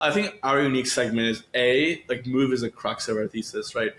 I think our unique segment is like Move is a crux of our thesis, right?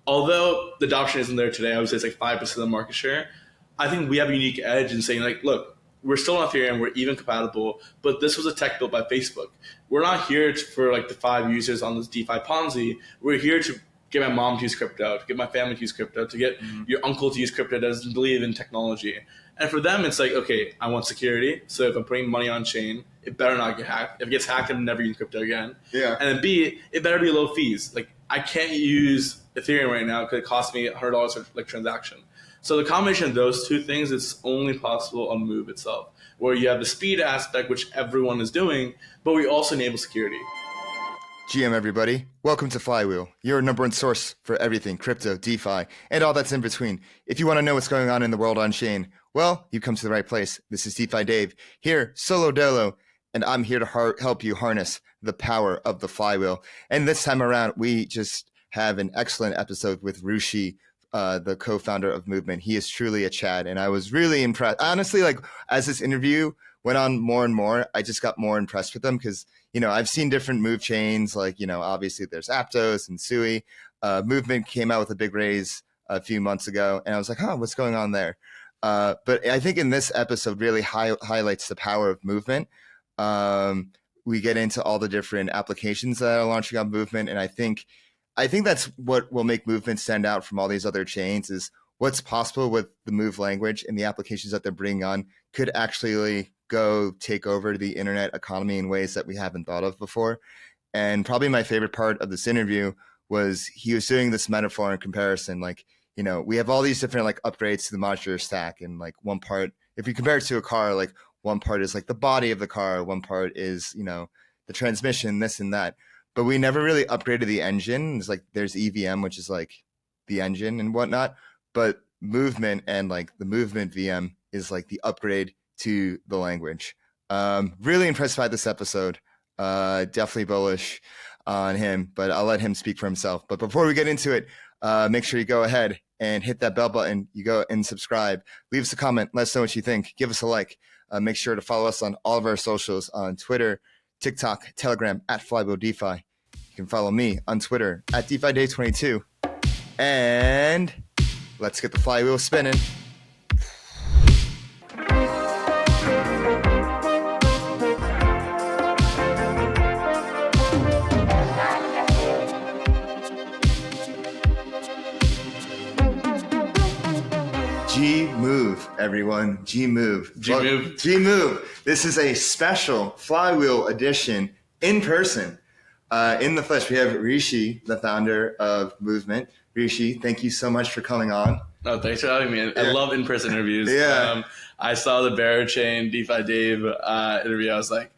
Although the adoption isn't there today, I would say it's like 5% of the market share. I think we have a unique edge in saying like, look, we're still on Ethereum, we're even compatible, but this was a tech built by Facebook. We're not here for like the 5 users on this DeFi Ponzi. We're here to get my mom to use crypto, to get my family to use crypto, to get your uncle to use crypto that doesn't believe in technology. And for them, it's like, okay, I want security. So if I'm putting money on chain, it better not get hacked. If it gets hacked, I'm never using crypto again. Yeah. And then B, it better be low fees. Like I can't use Ethereum right now because it costs me $100 per like transaction. So the combination of those two things is only possible on Move itself, where you have the speed aspect, which everyone is doing, but we also enable security. GM everybody, welcome to Flywheel, your number one source for everything crypto, DeFi, and all that's in between. If you want to know what's going on in the world on chain, well, you come to the right place. This is DeFi Dave, here solo dolo, and I'm here to help you harness the power of the Flywheel. And this time around, we just have an excellent episode with Rushi, the co-founder of Movement. He is truly a Chad, and I was really impressed. Honestly, like as this interview went on more and more, I just got more impressed with them because, I've seen different move chains, like, obviously there's Aptos and Sui. Movement came out with a big raise a few months ago, and I was like, what's going on there? But I think in this episode really highlights the power of Movement. We get into all the different applications that are launching on Movement, and I think that's what will make Movement stand out from all these other chains is what's possible with the Move language and the applications that they're bringing on could actually go take over the internet economy in ways that we haven't thought of before. And probably my favorite part of this interview was he was doing this metaphor and comparison. Like, we have all these different like upgrades to the modular stack. And like one part, if we compare it to a car, like one part is like the body of the car. One part is, the transmission, this and that. But we never really upgraded the engine. It's like there's EVM, which is like the engine and whatnot. But Movement and like the Movement VM is like the upgrade to the language. Really impressed by this episode. Definitely bullish on him, but I'll let him speak for himself. But before we get into it, make sure you go ahead and hit that bell button. You go and subscribe. Leave us a comment. Let us know what you think. Give us a like. Make sure to follow us on all of our socials on Twitter, TikTok, Telegram at Flywheel DeFi. You can follow me on Twitter at DeFi Dave 22. And let's get the flywheel spinning. G-Move, everyone. G-Move. G-Move. G-Move. This is a special Flywheel edition in person. In the flesh, we have Rishi, the founder of Movement. Rishi, thank you so much for coming on. Oh, thanks for having me. I love in-person interviews. Yeah. I saw the Bear Chain DeFi Dave interview. I was like,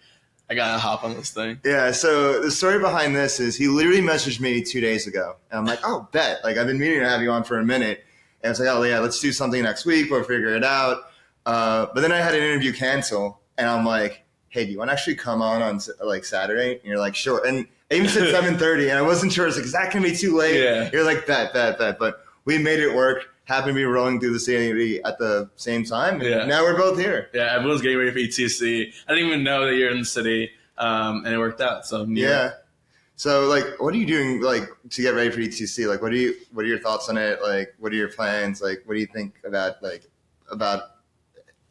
I got to hop on this thing. Yeah, so the story behind this is he literally messaged me 2 days ago. And I'm like, oh, bet. Like, I've been meaning to have you on for a minute. And I was like, oh, yeah, let's do something next week. We'll figure it out. But then I had an interview cancel. And I'm like, hey, do you want to actually come on like Saturday? And you're like, sure. And I even said 7:30. And I wasn't sure. I was like, is that going to be too late? Yeah. You're like, bet. But we made it work. Happened to be rolling through the city at the same time. And now we're both here. Yeah, everyone's getting ready for ETC. I didn't even know that you're in the city. And it worked out. So yeah. So like, what are you doing like to get ready for ETC? Like, what are your thoughts on it? Like, what are your plans? Like, what do you think about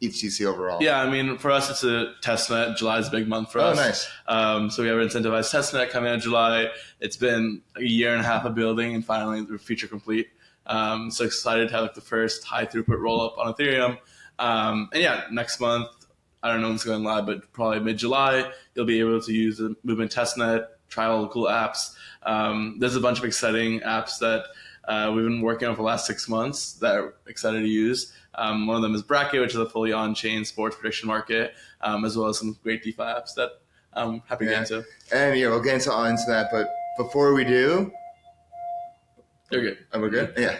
ETC overall? Yeah, I mean, for us, it's a testnet. July is a big month for us. Oh, nice. So we have an incentivized testnet coming out in July. It's been a year and a half of building, and finally we're feature complete. So excited to have like the first high throughput roll up on Ethereum. And yeah, next month, I don't know when it's going live, but probably mid-July, you'll be able to use the Movement testnet, try all the cool apps. There's a bunch of exciting apps that we've been working on for the last 6 months that are excited to use. One of them is Bracket, which is a fully on-chain sports prediction market, as well as some great DeFi apps that I'm happy to get into. And yeah, we'll get into that. But before we do... You're good. Oh, we're good? Yeah.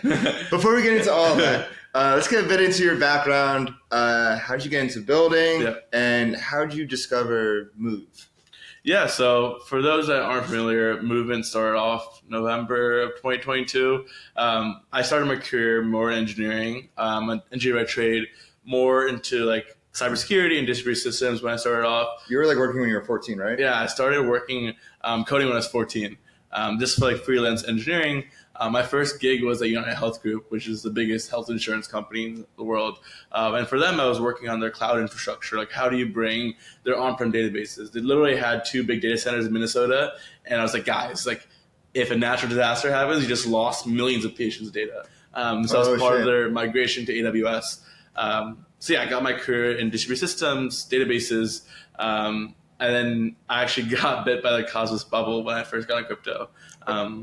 Before we get into all of that, let's get a bit into your background. How did you get into building? Yeah. And how did you discover Move? Yeah, so for those that aren't familiar, Movement started off November of 2022. I started my career more in engineering. I'm an engineer by trade, more into like cybersecurity and distributed systems when I started off. You were like working when you were 14, right? Yeah, I started working coding when I was 14, just for like freelance engineering. My first gig was at United Health Group, which is the biggest health insurance company in the world. And for them, I was working on their cloud infrastructure. Like, how do you bring their on-prem databases? They literally had 2 big data centers in Minnesota. And I was like, guys, like, if a natural disaster happens, you just lost millions of patients' data. So I was part of their migration to AWS. So yeah, I got my career in distributed systems, databases, and then I actually got bit by the Cosmos bubble when I first got into crypto.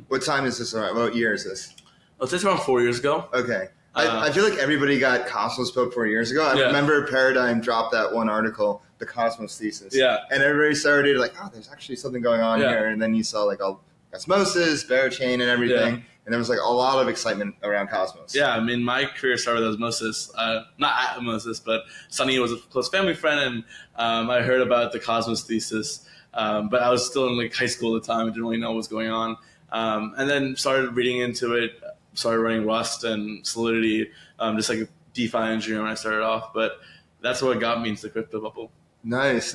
What time is this? What year is this? Let's say it's around 4 years ago. Okay. I feel like everybody got Cosmos booked 4 years ago. I remember Paradigm dropped that one article, the Cosmos thesis. Yeah. And everybody started like, oh, there's actually something going on here. And then you saw like all Osmosis, Barachain, and everything. Yeah. And there was like a lot of excitement around Cosmos. Yeah, I mean, my career started with Osmosis. Not at Osmosis, but Sunny was a close family friend, and I heard about the Cosmos thesis. But I was still in like high school at the time. I didn't really know what was going on. And then started reading into it, started running Rust and Solidity, just like a DeFi engineer when I started off. But that's what got me into the crypto bubble. Nice.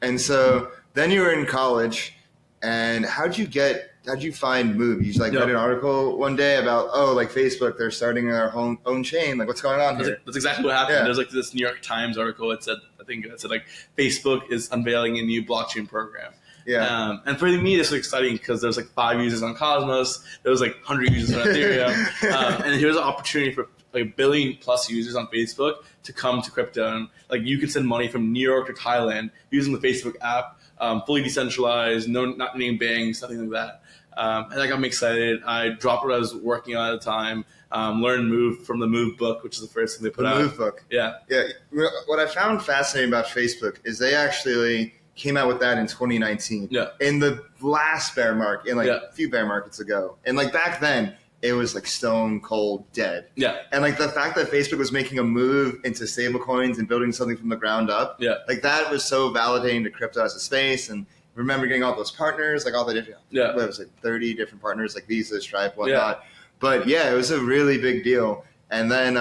And so then you were in college, and how'd you find Move? You just like read an article one day about, like Facebook, they're starting their own chain. Like, what's going on here? That's exactly what happened. Yeah. There's like this New York Times article. It said like Facebook is unveiling a new blockchain program. Yeah. And for me, this was exciting because there was like 5 users on Cosmos. There was like 100 users on Ethereum. And here's an opportunity for like 1 billion plus users on Facebook to come to crypto. And like you can send money from New York to Thailand using the Facebook app, fully decentralized, not named banks, nothing like that. And that got me excited. I dropped what I was working on at the time, learned Move from the Move book, which is the first thing they put out. The Move book. Yeah. What I found fascinating about Facebook is they actually came out with that in 2019. Yeah. In the last bear market, in like a few bear markets ago. And like back then, it was like stone cold dead. Yeah. And like the fact that Facebook was making a move into stablecoins and building something from the ground up, like that was so validating to crypto as a space. And remember getting all those partners, like all the different, what was it, 30 different partners, like Visa, Stripe, whatnot. Yeah. But yeah, it was a really big deal. And then,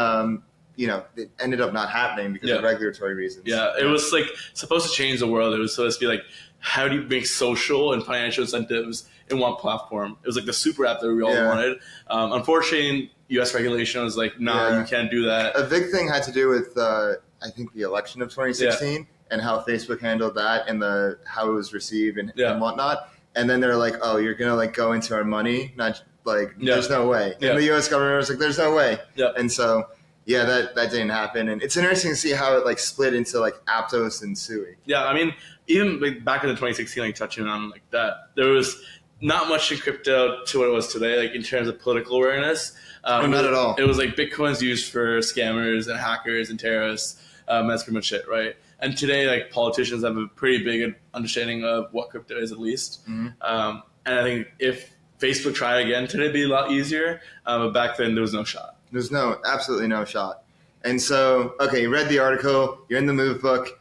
it ended up not happening because of regulatory reasons. Yeah, it was like supposed to change the world. It was supposed to be like, how do you make social and financial incentives in one platform? It was like the super app that we all wanted. Unfortunately, U.S. regulation was like, you can't do that. A big thing had to do with, I think, the election of 2016 and how Facebook handled that and how it was received and whatnot. And then they're like, oh, you're going to like go into our money? Not like, there's no way. And the U.S. government was like, there's no way. And so... yeah, that didn't happen. And it's interesting to see how it like split into like Aptos and Sui. Yeah, I mean, even like back in the 2016, like touching on like that, there was not much in crypto to what it was today, like in terms of political awareness. Not at all. It was like Bitcoin's used for scammers and hackers and terrorists. That's pretty much it, right? And today, like politicians have a pretty big understanding of what crypto is, at least. Mm-hmm. And I think if Facebook tried again today, it'd be a lot easier. But back then, there was no shot. There's absolutely no shot. And so, okay, you read the article, you're in the Move book,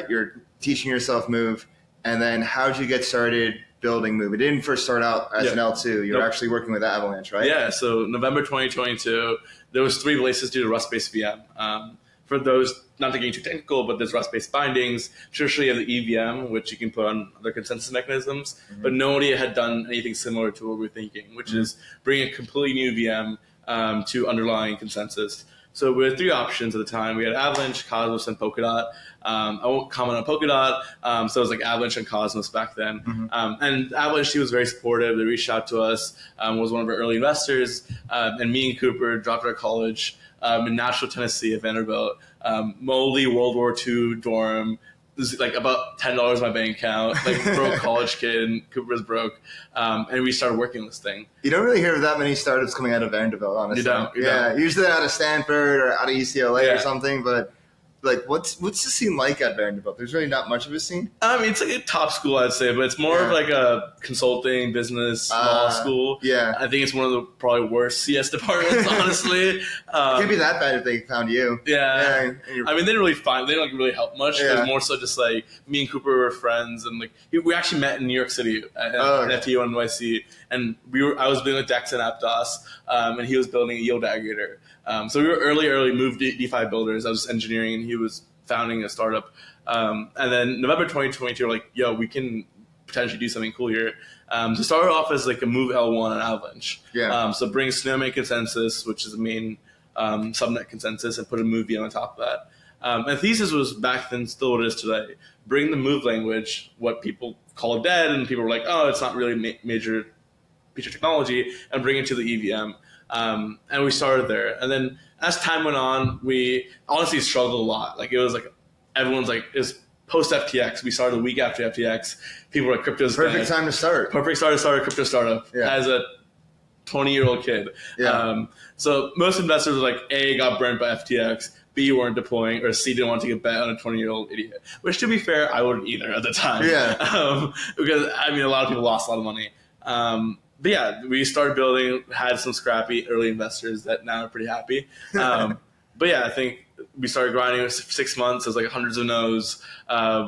you're teaching yourself Move, and then how'd you get started building Move? It didn't first start out as an L2. You were actually working with Avalanche, right? Yeah, so November 2022, there was 3 releases due to Rust-based VM. For those, not to get too technical, but there's Rust-based bindings. Traditionally, you have the EVM, which you can put on other consensus mechanisms, but nobody had done anything similar to what we're thinking, which is bring a completely new VM to underlying consensus. So we had 3 options at the time. We had Avalanche, Cosmos, and Polkadot. I won't comment on Polkadot. So it was like Avalanche and Cosmos back then. And Avalanche team was very supportive. They reached out to us, was one of our early investors. And me and Cooper dropped out of college in Nashville, Tennessee at Vanderbilt. Moldy World War II dorm. There's like about $10 in my bank account, like broke college kid, and Cooper's broke. And we started working on this thing. You don't really hear of that many startups coming out of Vanderbilt, honestly. You don't. Usually out of Stanford or out of UCLA or something, but like what's the scene like at Vanderbilt? There's really not much of a scene. I mean, it's like a top school, I'd say, but it's more of like a consulting business law school. Yeah, I think it's one of the probably worst CS departments, honestly. It can't be that bad if they found you. Yeah. I mean, they didn't really help much. It was more so just like me and Cooper were friends, and like we actually met in New York City at FTU NYC, and I was building Dex and Aptos, and he was building a yield aggregator. So we were early Move DeFi builders. I was engineering, and he was founding a startup. And then November 2022, we're like, yo, we can potentially do something cool here. So started off as like a Move L1 and Avalanche. Yeah. So bring Snowman consensus, which is the main subnet consensus, and put a Move VM on top of that. And the thesis was back then, still what it is today. Bring the Move language, what people call dead, and people were like, oh, it's not really major feature technology, and bring it to the EVM. And we started there. And then as time went on, we honestly struggled a lot. Like it was like, everyone's like, it's post FTX. We started a week after FTX. People were like, crypto's Perfect dead. time to start. Perfect time to start a crypto startup as a 20-year-old kid. Yeah. So most investors were like, A, got burned by FTX, B, weren't deploying, or C, didn't want to take a bet on a 20-year-old idiot. Which, to be fair, I wouldn't either at the time. Yeah. Because, I mean, a lot of people lost a lot of money. But yeah, we started building, had some scrappy early investors that now are pretty happy. But yeah, I think we started grinding for 6 months. It was like hundreds of no's.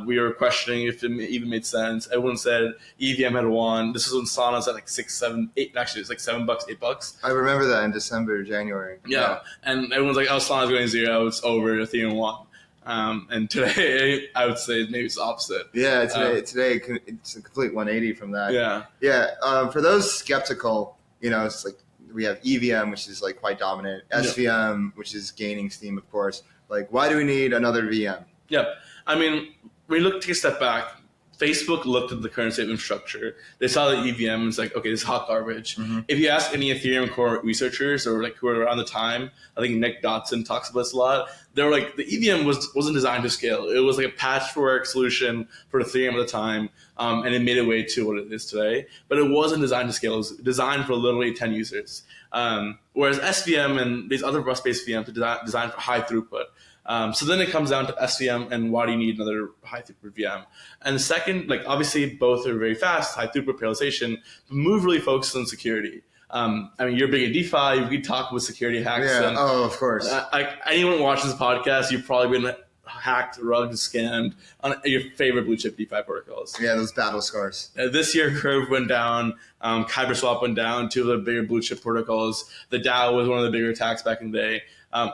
We were questioning if it even made sense. Everyone said EVM had won. This was when Solana's at like 6, 7, 8. Actually, it's like $7, $8. I remember that in December, January. Yeah. And everyone's like, oh, Solana's going 0. It's over. Ethereum won. And today, I would say maybe it's the opposite. Yeah, today it's a complete 180 from that. Yeah. Yeah. For those skeptical, it's like we have EVM, which is like quite dominant, SVM, which is gaining steam, of course. Like, why do we need another VM? Yeah. I mean, we take a step back. Facebook looked at the current state of infrastructure. They saw the EVM and it's like, okay, this is hot garbage. Mm-hmm. If you ask any Ethereum core researchers or like who were around the time, I think Nick Dotson talks about this a lot. They were like, the EVM wasn't designed to scale. It was like a patchwork solution for Ethereum at the time, and it made it way to what it is today. But it wasn't designed to scale. It was designed for literally 10 users. Whereas SVM and these other Rust-based VMs are designed for high throughput. So then it comes down to SVM and why do you need another high throughput VM? And the second, like obviously both are very fast, high throughput parallelization, but Move really focuses on security. I mean, you're big at DeFi, we talk with security hacks. Yeah, and, of course. Like anyone who watches this podcast, you've probably been hacked, rugged, scammed on your favorite blue chip DeFi protocols. Yeah, those battle scars. This year, Curve went down, Kyber Swap went down, two of the bigger blue chip protocols. The DAO was one of the bigger attacks back in the day.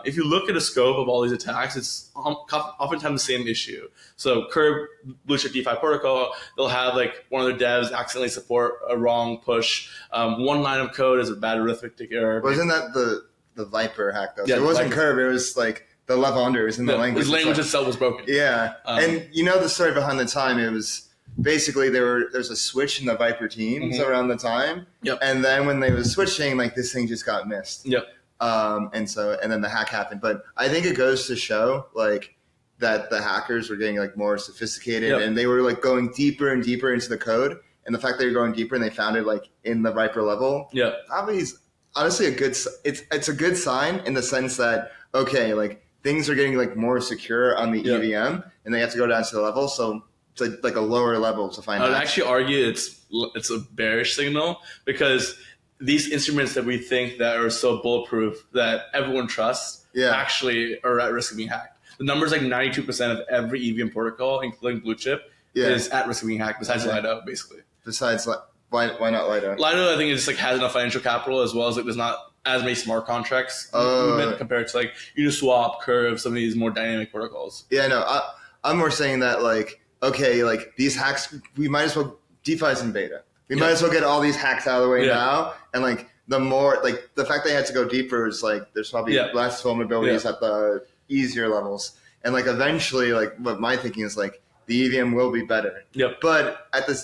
If you look at the scope of all these attacks, it's oftentimes the same issue. So Curve, blue chip DeFi protocol, they'll have like one of their devs accidentally support a wrong push. One line of code is a bad arithmetic error. Wasn't that the Viper hack though? Yeah, So it wasn't Viper. Curve, it was like the levanders in the language. His language itself was broken. Yeah. And you know the story behind the time, it was basically there's a switch in the Viper teams around the time. Yep. And then when they was switching, like this thing just got missed. Yep. And then the hack happened. But I think it goes to show like that the hackers were getting like more sophisticated and they were like going deeper and deeper into the code. And the fact that they were going deeper and they found it like in the Viper level. Yeah. Probably is honestly it's a good sign in the sense that, okay, like things are getting like more secure on the EVM and they have to go down to the level. So it's like a lower level to find out. I would actually argue it's a bearish signal because these instruments that we think that are so bulletproof that everyone trusts actually are at risk of being hacked. The number is like 92% of every EVM protocol, including blue chip, is at risk of being hacked besides Lido, basically. Besides, why not Lido? Lido, I think, it just like has enough financial capital as well as like there's not as many smart contracts movement compared to like Uniswap, Curve, some of these more dynamic protocols. Yeah, no, I'm more saying that like, okay, like these hacks, we might as well, DeFi's in beta. We might as well get all these hacks out of the way now. And like the more, like the fact they had to go deeper is like, there's probably less vulnerabilities at the easier levels. And like eventually, like what my thinking is like, the EVM will be better. Yep. But at the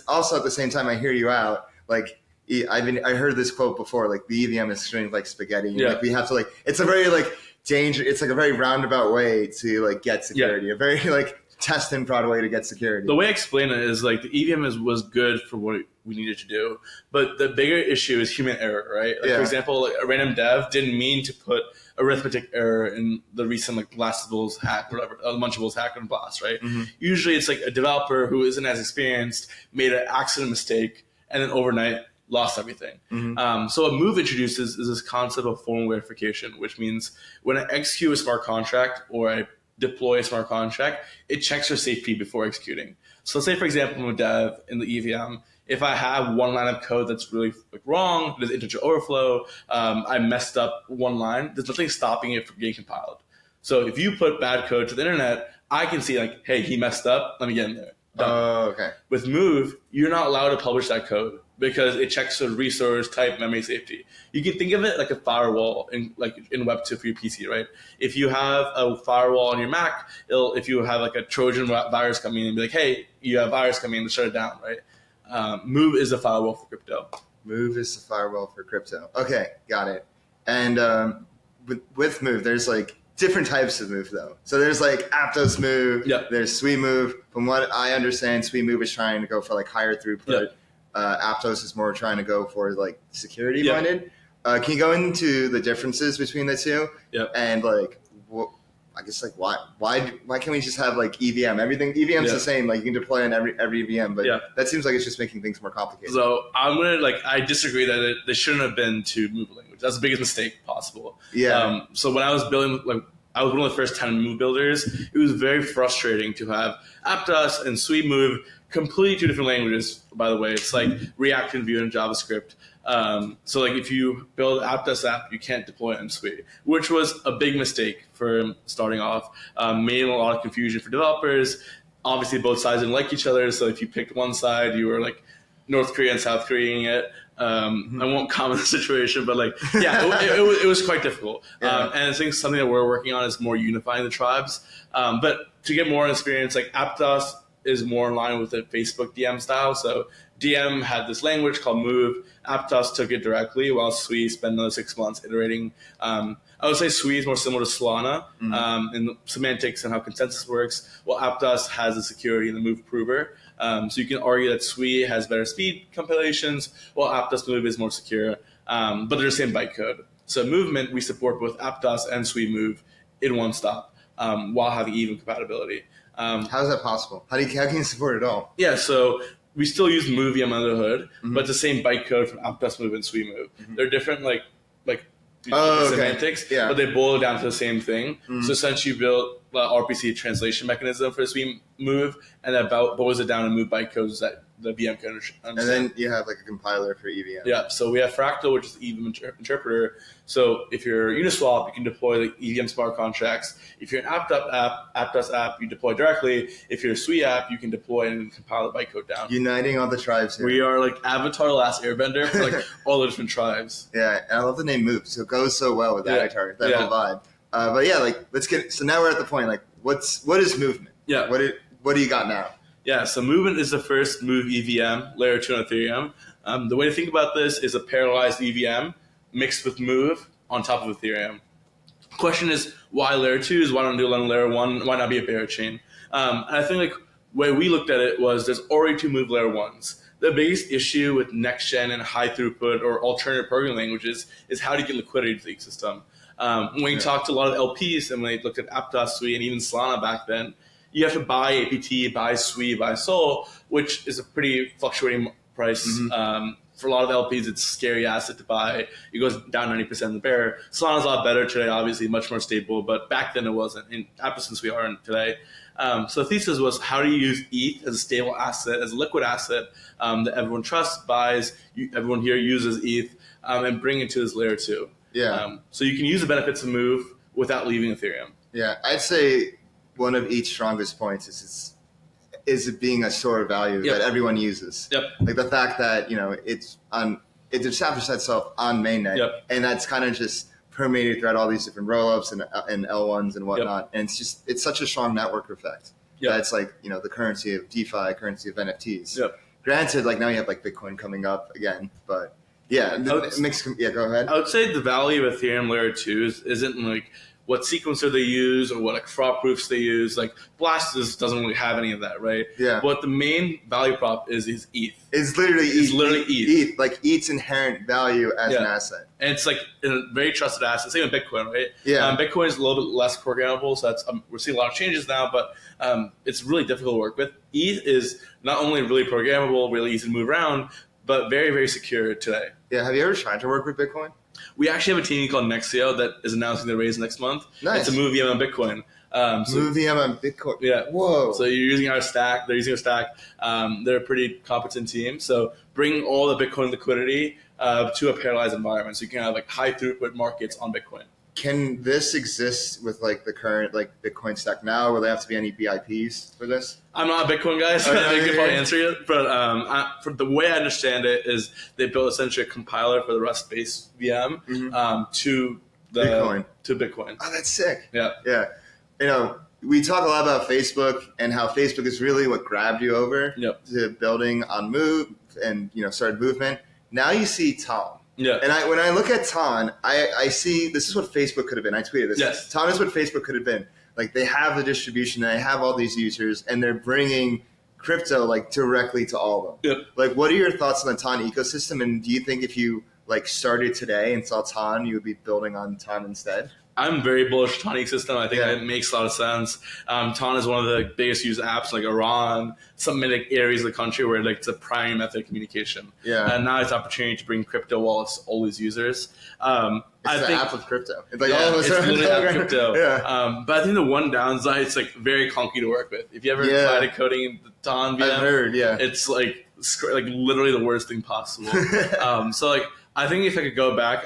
same time, I hear you out. Like I heard this quote before, like the EVM is stringed like spaghetti. Yeah. Like we have to like, it's a very like it's like a very roundabout way to like get security. A very like test and prod way to get security. The way I explain it is like the EVM was good for what we needed to do, but the bigger issue is human error, right? Like for example, like a random dev didn't mean to put arithmetic error in the recent like Blastables hack or whatever, Munchables hack and blast, right? Usually it's like a developer who isn't as experienced made an accident mistake and then overnight lost everything. So what Move introduces is this concept of formal verification, which means when I execute a smart contract or I deploy a smart contract, it checks for safety before executing. So let's say, for example, I'm a dev in the EVM. If I have one line of code that's really like wrong, there's integer overflow, I messed up one line, there's nothing stopping it from getting compiled. So if you put bad code to the internet, I can see like, hey, he messed up. Let me get in there. Done. Oh, okay. With Move, you're not allowed to publish that code because it checks the resource type, memory safety. You can think of it like a firewall in Web 2 for your PC, right? If you have a firewall on your Mac, if you have like a Trojan virus coming in and be like, hey, you have virus coming in to shut it down, right? Move is a firewall for crypto. Move is the firewall for crypto. Okay, got it. And with Move, there's like different types of Move though. So there's like Aptos Move, there's Sui Move. From what I understand, Sui Move is trying to go for like higher throughput. Aptos is more trying to go for like security minded. Can you go into the differences between the two? And like, I guess like why can't we just have like EVM? Everything EVM's the same. Like you can deploy on every EVM, but that seems like it's just making things more complicated. So I disagree that they shouldn't have been to Move language. That's the biggest mistake possible. So when I was building, I was one of the first 10 Move builders. It was very frustrating to have Aptos and Sui Move, completely two different languages, by the way. It's like React and Vue and JavaScript. So like if you build Aptos app, you can't deploy it in Sui, which was a big mistake for starting off. Made a lot of confusion for developers. Obviously, both sides didn't like each other. So if you picked one side, you were like North Korea and South Koreaing it. I won't comment on the situation, but like, it was quite difficult. And I think something that we're working on is more unifying the tribes. But to get more experience, like Aptos is more in line with the Facebook DM style. So DM had this language called Move. Aptos took it directly, while Sui spent another 6 months iterating. I would say Sui is more similar to Solana in semantics and how consensus works, while Aptos has the security and the Move prover. So you can argue that Sui has better speed compilations, while Aptos Move is more secure, but they're the same bytecode. So Movement, we support both Aptos and Sui Move in one stop while having even compatibility. How is that possible? How can you support it all? So we still use MoveVM under the hood, but it's the same bytecode from Aptos Move and Sui Move. They're different, semantics, but they boil down to the same thing. So essentially, you build the RPC translation mechanism for Sui Move, and that boils it down and Move bytecodes that the VM can understand. And then you have like a compiler for EVM. So we have Fractal, which is the EVM interpreter. So if you're Uniswap, you can deploy the EVM smart contracts. If you're an Aptos app, you deploy directly. If you're a Sui app, you can deploy and compile the bytecode down. Uniting all the tribes here. We are like Avatar: The Last Airbender for like all the different tribes. And I love the name Move. So it goes so well with Avatar, that whole vibe. But let's get. So now we're at the point. Like, what is Movement? What do you got now? So Movement is the first Move EVM, layer 2 on Ethereum. The way to think about this is a parallelized EVM mixed with Move on top of Ethereum. Question is, why layer 2s? Why don't do it on layer 1? Why not be a bearer chain? And I think like the way we looked at it was there's already 2 Move layer 1s. The biggest issue with next-gen and high-throughput or alternative programming languages is how do you get liquidity to the ecosystem. When you talk to a lot of LPs and when they looked at Aptos, Sui, and even Solana back then, you have to buy APT, buy Sui, buy Sol, which is a pretty fluctuating price. For a lot of LPs, it's a scary asset to buy. It goes down 90% in the bear. Solana's a lot better today, obviously, much more stable, but back then it wasn't. In Aptos, since we aren't today. So the thesis was, how do you use ETH as a stable asset, as a liquid asset that everyone trusts, buys, everyone here uses ETH, and bring it to this layer 2. So you can use the benefits of Move without leaving Ethereum. I'd say one of each strongest points is it being a store of value that everyone uses. Like the fact that it's established itself on mainnet, and that's kind of just permeated throughout all these different rollups and L1s and whatnot. And it's such a strong network effect. That's like the currency of DeFi, currency of NFTs. Granted, like now you have like Bitcoin coming up again, but go ahead. I would say the value of Ethereum layer 2 isn't like what sequencer they use or what like fraud proofs they use. Like Blast doesn't really have any of that, right? What the main value prop is ETH. It's literally ETH. ETH. Like ETH's inherent value as an asset. And it's like a very trusted asset. Same with Bitcoin, right? Bitcoin is a little bit less programmable, so that's we're seeing a lot of changes now, but it's really difficult to work with. ETH is not only really programmable, really easy to move around, but very, very secure today. Have you ever tried to work with Bitcoin? We actually have a team called Nexio that is announcing the raise next month. It's a MoveVM on Bitcoin. MoveVM on Bitcoin. Whoa. So you're using our stack. They're using our stack. They're a pretty competent team. So bring all the Bitcoin liquidity to a parallelized environment. So you can have like high throughput markets on Bitcoin. can this exist with like the current like Bitcoin stack now? Will there have to be any BIPs for this? I'm not a Bitcoin guy, so I could probably answer it. But for the way I understand it is they built essentially a compiler for the Rust-based VM to Bitcoin. Oh, that's sick. Yeah. Yeah. You know, we talk a lot about Facebook and how Facebook is really what grabbed you over to building on Move and, started movement. Now you see Tom. Yeah. And when I look at Ton, I see this is what Facebook could have been. I tweeted this. Yes. Ton is what Facebook could have been. Like they have the distribution, and they have all these users, and they're bringing crypto like directly to all of them. Yep. Like, what are your thoughts on the Ton ecosystem? And do you think if you like started today and saw Ton, you would be building on Ton instead? I'm very bullish on Ton ecosystem. I think it makes a lot of sense. Ton is one of the biggest used apps like Iran, some like areas of the country where like it's a primary method of communication. Yeah. And now it's an opportunity to bring crypto wallets to all these users. It's the app of crypto. It's like all of us it's literally app crypto. Yeah. But I think the one downside, it's like very clunky to work with. If you ever tried coding in the Ton VM, I've heard, it's like literally the worst thing possible. So like I think if I could go back,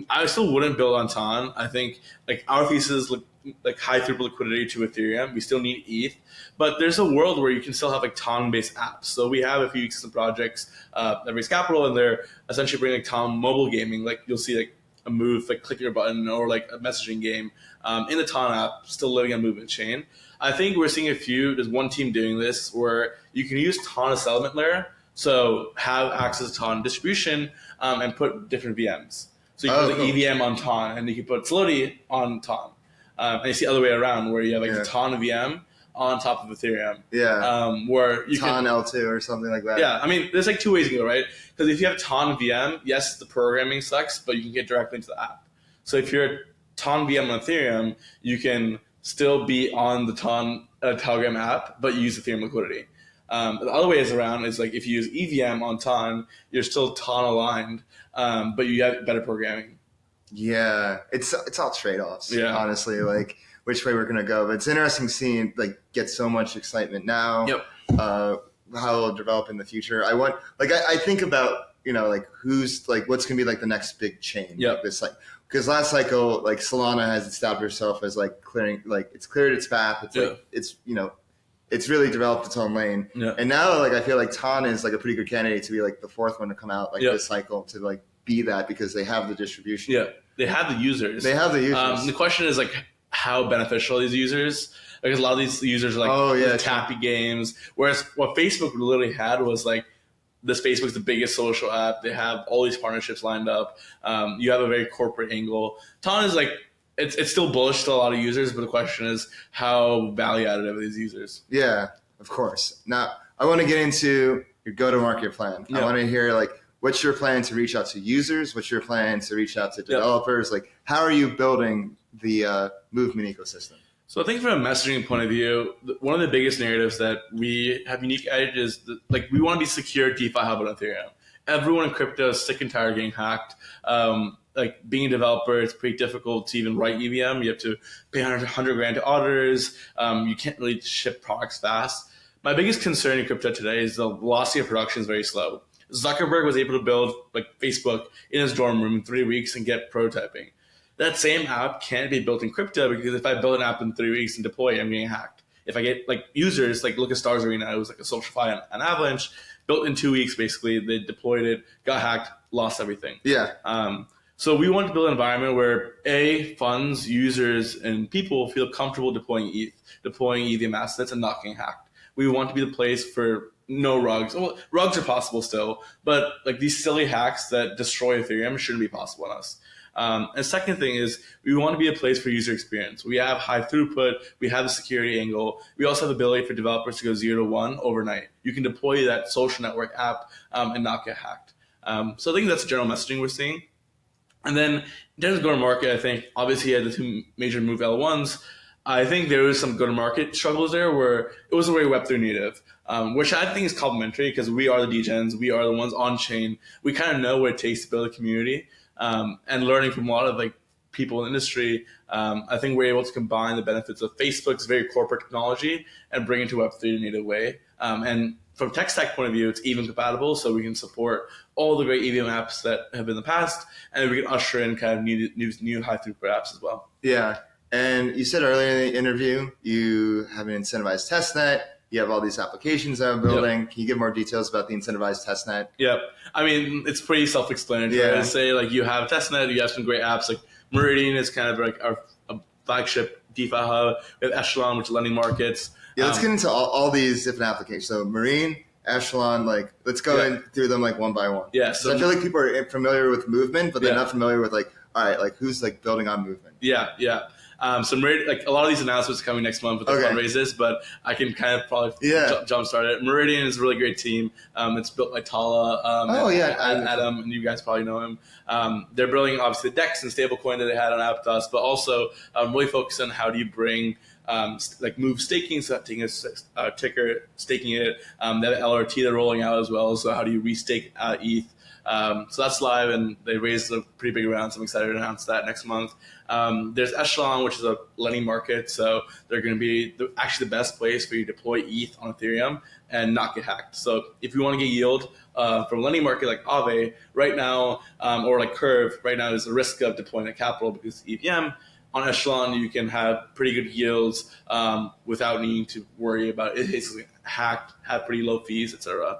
I still wouldn't build on Ton. I think like our thesis is like high throughput liquidity to Ethereum. We still need ETH, but there's a world where you can still have like Ton based apps. So we have a few ecosystem projects that raise capital, and they're essentially bringing like Ton mobile gaming. Like you'll see like a move, like click your button, or like a messaging game in the Ton app, still living on movement chain. I think we're seeing there's one team doing this where you can use Ton as settlement layer, so have access to Ton distribution and put different VMs. So you can put the EVM on Ton, and you can put Solidity on Ton. And you see the other way around, where you have like the Ton VM on top of Ethereum. Yeah. Where you Ton L2 or something like that. Yeah. I mean, there's like two ways you can go, right? Because if you have Ton VM, yes, the programming sucks, but you can get directly into the app. So if you're a Ton VM on Ethereum, you can still be on the Ton Telegram app, but use Ethereum liquidity. The other way is around is like if you use EVM on Ton, you're still Ton aligned, but you have better programming. Yeah, it's all trade-offs. Yeah. Honestly, like which way we're gonna go. But it's interesting seeing like get so much excitement now. Yep. How it'll develop in the future. I think about like who's like what's gonna be like the next big chain. Yep. Like this because last cycle like Solana has established itself as like clearing it's cleared its path. It's like it's really developed its own lane. Yeah. And now like I feel like Ton is like a pretty good candidate to be like the fourth one to come out this cycle to like be that because they have the distribution. Yeah, they have the users. The question is like how beneficial are these users? Because a lot of these users are like tappy games. Whereas what Facebook literally had was like this Facebook's the biggest social app. They have all these partnerships lined up. You have a very corporate angle. Ton is like it's still bullish to a lot of users, but the question is how value added are these users? Yeah, of course. Now I want to get into your go-to-market plan. I want to hear like what's your plan to reach out to users? What's your plan to reach out to developers? Like, how are you building the movement ecosystem? So I think from a messaging point of view, one of the biggest narratives that we have unique edge is that, like we want to be secure DeFi hub on Ethereum. Everyone in crypto is sick and tired of getting hacked. Like being a developer, it's pretty difficult to even write EVM. You have to pay $100,000 to auditors. You can't really ship products fast. My biggest concern in crypto today is the velocity of production is very slow. Zuckerberg was able to build like Facebook in his dorm room in 3 weeks and get prototyping. That same app can't be built in crypto because if I build an app in 3 weeks and deploy it, I'm getting hacked. If I get like users, like look at Stars Arena, it was like a SocialFi on Avalanche, built in 2 weeks basically. They deployed it, got hacked, lost everything. Yeah. So we want to build an environment where funds, users, and people feel comfortable deploying ETH, deploying EVM assets, and not getting hacked. We want to be the place for no rugs. Well, rugs are possible still, but like these silly hacks that destroy Ethereum shouldn't be possible on us. And second thing is we want to be a place for user experience. We have high throughput. We have the security angle. We also have the ability for developers to go 0 to 1 overnight. You can deploy that social network app and not get hacked. So I think that's the general messaging we're seeing. And then in terms of go-to-market, I think obviously you had the two major Move L1s. I think there was some go-to-market struggles there where it wasn't very Web3 native, which I think is complementary because we are the degens, we are the ones on chain. We kind of know what it takes to build a community, and learning from a lot of like people in the industry. I think we're able to combine the benefits of Facebook's very corporate technology and bring it to Web3 in a native way. And from tech stack point of view, it's even compatible, so we can support all the great EVM apps that have been in the past, and we can usher in kind of new high throughput apps as well. Yeah, and you said earlier in the interview you have an incentivized testnet. You have all these applications that I'm building. Yep. Can you give more details about the incentivized testnet? Yep. I mean, it's pretty self-explanatory. Yeah. I say like you have a testnet, you have some great apps like Meridian is kind of like our flagship DeFi hub. We have Echelon, which is lending markets. Yeah, let's get into all these different applications. So Marine, Echelon, like let's go in through them like one by one. Yeah. So I feel like people are familiar with movement, but they're not familiar with like, all right, like who's like building on movement. Yeah. So like a lot of these announcements coming next month with the fundraisers, but I can kind of probably jumpstart it. Meridian is a really great team. It's built by Tala. Adam, and you guys probably know him. They're building obviously the DEX and stablecoin that they had on Aptos, but also really focus on how do you bring like move staking, so taking a ticker, staking it. They have LRT they're rolling out as well. So how do you restake ETH? So that's live, and they raised a pretty big round, so I'm excited to announce that next month. There's Echelon, which is a lending market, so they're going to be actually the best place for you to deploy ETH on Ethereum and not get hacked. So if you want to get yield from a lending market like Aave right now, or like Curve right now, there's a risk of deploying that capital because EVM. On Echelon, you can have pretty good yields without needing to worry about it. It's hacked, have pretty low fees, etc.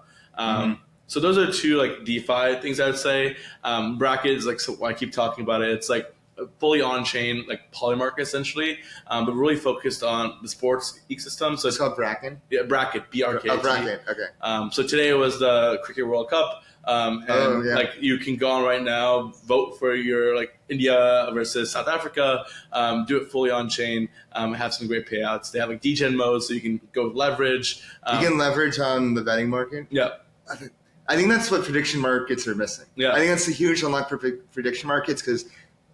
So those are two like DeFi things I would say. Bracket is like, so I keep talking about it. It's like a fully on-chain like polymarket essentially, but really focused on the sports ecosystem. So it's called Bracket. Yeah, Bracket, BRK. Oh, Bracket. Okay. So today was the Cricket World Cup. Like you can go on right now, vote for your like India versus South Africa, do it fully on chain, have some great payouts. They have like degen mode, so you can go with leverage. You can leverage on the betting market. Yeah. I think that's what prediction markets are missing. Yeah. I think that's a huge unlock for prediction markets because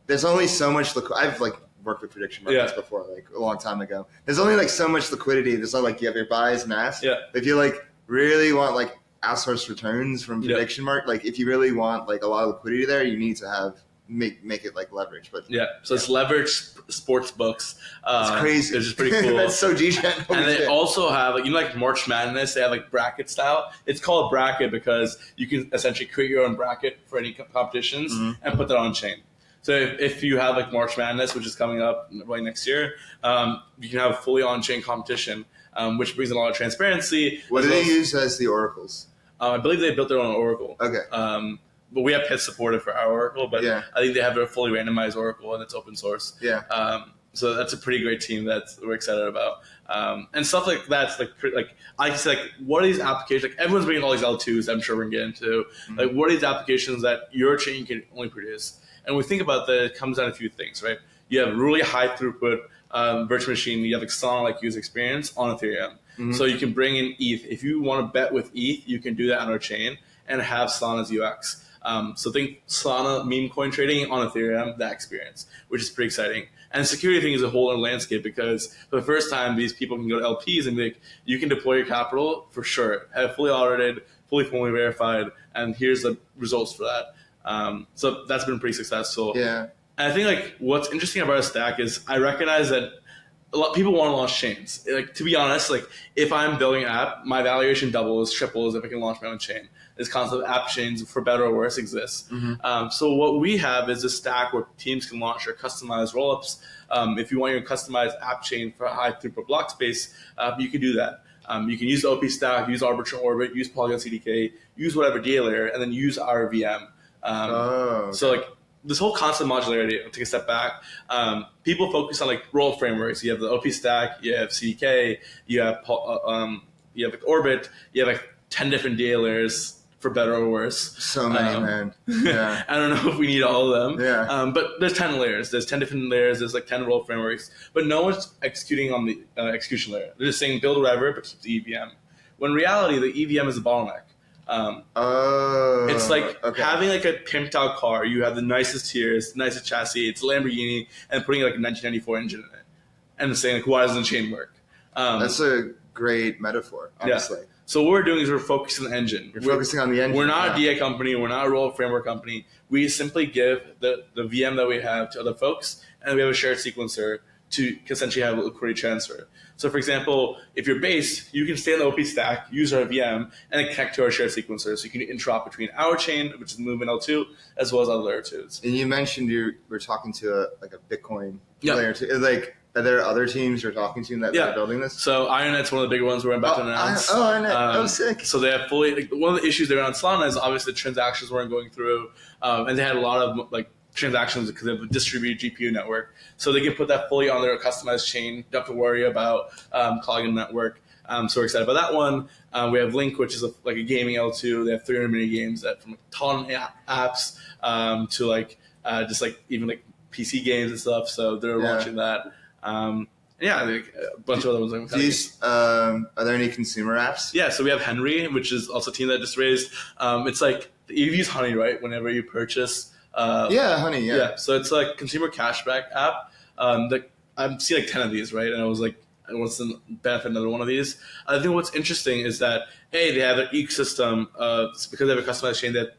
there's only so much I've like worked with prediction markets before, like a long time ago. There's only like so much liquidity. There's not like you have your buys and asks. Yeah. If you like really want like outsourced returns from prediction market, like if you really want like a lot of liquidity there, you need to have make it like leverage. But so it's leverage sports books. It's crazy. It's just pretty cool. That's so degen. And they also have like like March Madness. They have like bracket style. It's called bracket because you can essentially create your own bracket for any competitions and put that on chain. So if you have like March Madness, which is coming up like next year, you can have a fully on-chain competition, which brings a lot of transparency. What do they use as the oracles? I believe they built their own oracle. Okay. But we have PIT supported for our oracle, but I think they have a fully randomized oracle and it's open source. Yeah. So that's a pretty great team that we're excited about. And stuff like that's like I just like what are these applications? Like everyone's bringing all these L2s. I'm sure we're gonna get into. Like what are these applications that your chain can only produce? And when we think about that, it comes down to a few things, right? You have really high throughput virtual machine. You have like Solana-like user experience on Ethereum. So you can bring in ETH. If you want to bet with ETH, you can do that on our chain and have Solana's UX. So think Solana meme coin trading on Ethereum, that experience, which is pretty exciting. And security thing is a whole other landscape because for the first time, these people can go to LPs and be like, you can deploy your capital for sure, have fully audited, fully verified, and here's the results for that. So that's been pretty successful. Yeah. And I think like what's interesting about our stack is I recognize that a lot of people want to launch chains. Like to be honest, like if I'm building an app, my valuation doubles, triples if I can launch my own chain. This concept of app chains, for better or worse, exists. So what we have is a stack where teams can launch their customized rollups. If you want your customized app chain for a high throughput block space, you can do that. You can use the OP stack, use Arbitrum Orbit, use Polygon CDK, use whatever DA layer, and then use our VM. So like this whole concept of modularity, I'll take a step back. People focus on like role frameworks. You have the OP stack, you have CDK, you have like Orbit, you have like 10 different DA layers for better or worse. So many, man. Yeah. I don't know if we need all of them. Yeah. But there's 10 layers. There's 10 different layers. There's like 10 role frameworks. But no one's executing on the execution layer. They're just saying build whatever, but keep the EVM. When in reality, the EVM is a bottleneck. It's like having like a pimped out car. You have the nicest tiers, nicest chassis. It's a Lamborghini, and putting like a 1994 engine in it, and saying like, why doesn't the chain work? That's a great metaphor, honestly. Yeah. So what we're doing is we're focusing on the engine. We're focusing on the engine. We're not a DA company. We're not a role framework company. We simply give the VM that we have to other folks, and we have a shared sequencer to essentially have a liquidity transfer. So, for example, if you're based, you can stay on the OP stack, use our VM, and then connect to our shared sequencer. So you can interop between our chain, which is Movement L2, as well as other layer 2s. And you mentioned you were talking to a Bitcoin Yeah. layer 2. Like, are there other teams you're talking to that are building this? So IronNet's one of the big ones we're about to announce. IronNet. Sick. So they have fully, one of the issues there on Solana is obviously the transactions weren't going through, and they had a lot of transactions because they have a distributed GPU network. So they can put that fully on their customized chain. Don't have to worry about clogging the network. So we're excited about that one. We have Link, which is like a gaming L2. They have 300 mini games that from ton apps to just even PC games and stuff. So they're launching that. I think a bunch of other ones. Are there any consumer apps? Yeah, so we have Henry, which is also a team that just raised. It's like you use Honey, right? Whenever you purchase. Honey. Yeah. So it's like consumer cashback app. I've seen 10 of these, right? And I was like, what's the benefit of another one of these? I think what's interesting is that they have their ecosystem because they have a customized chain that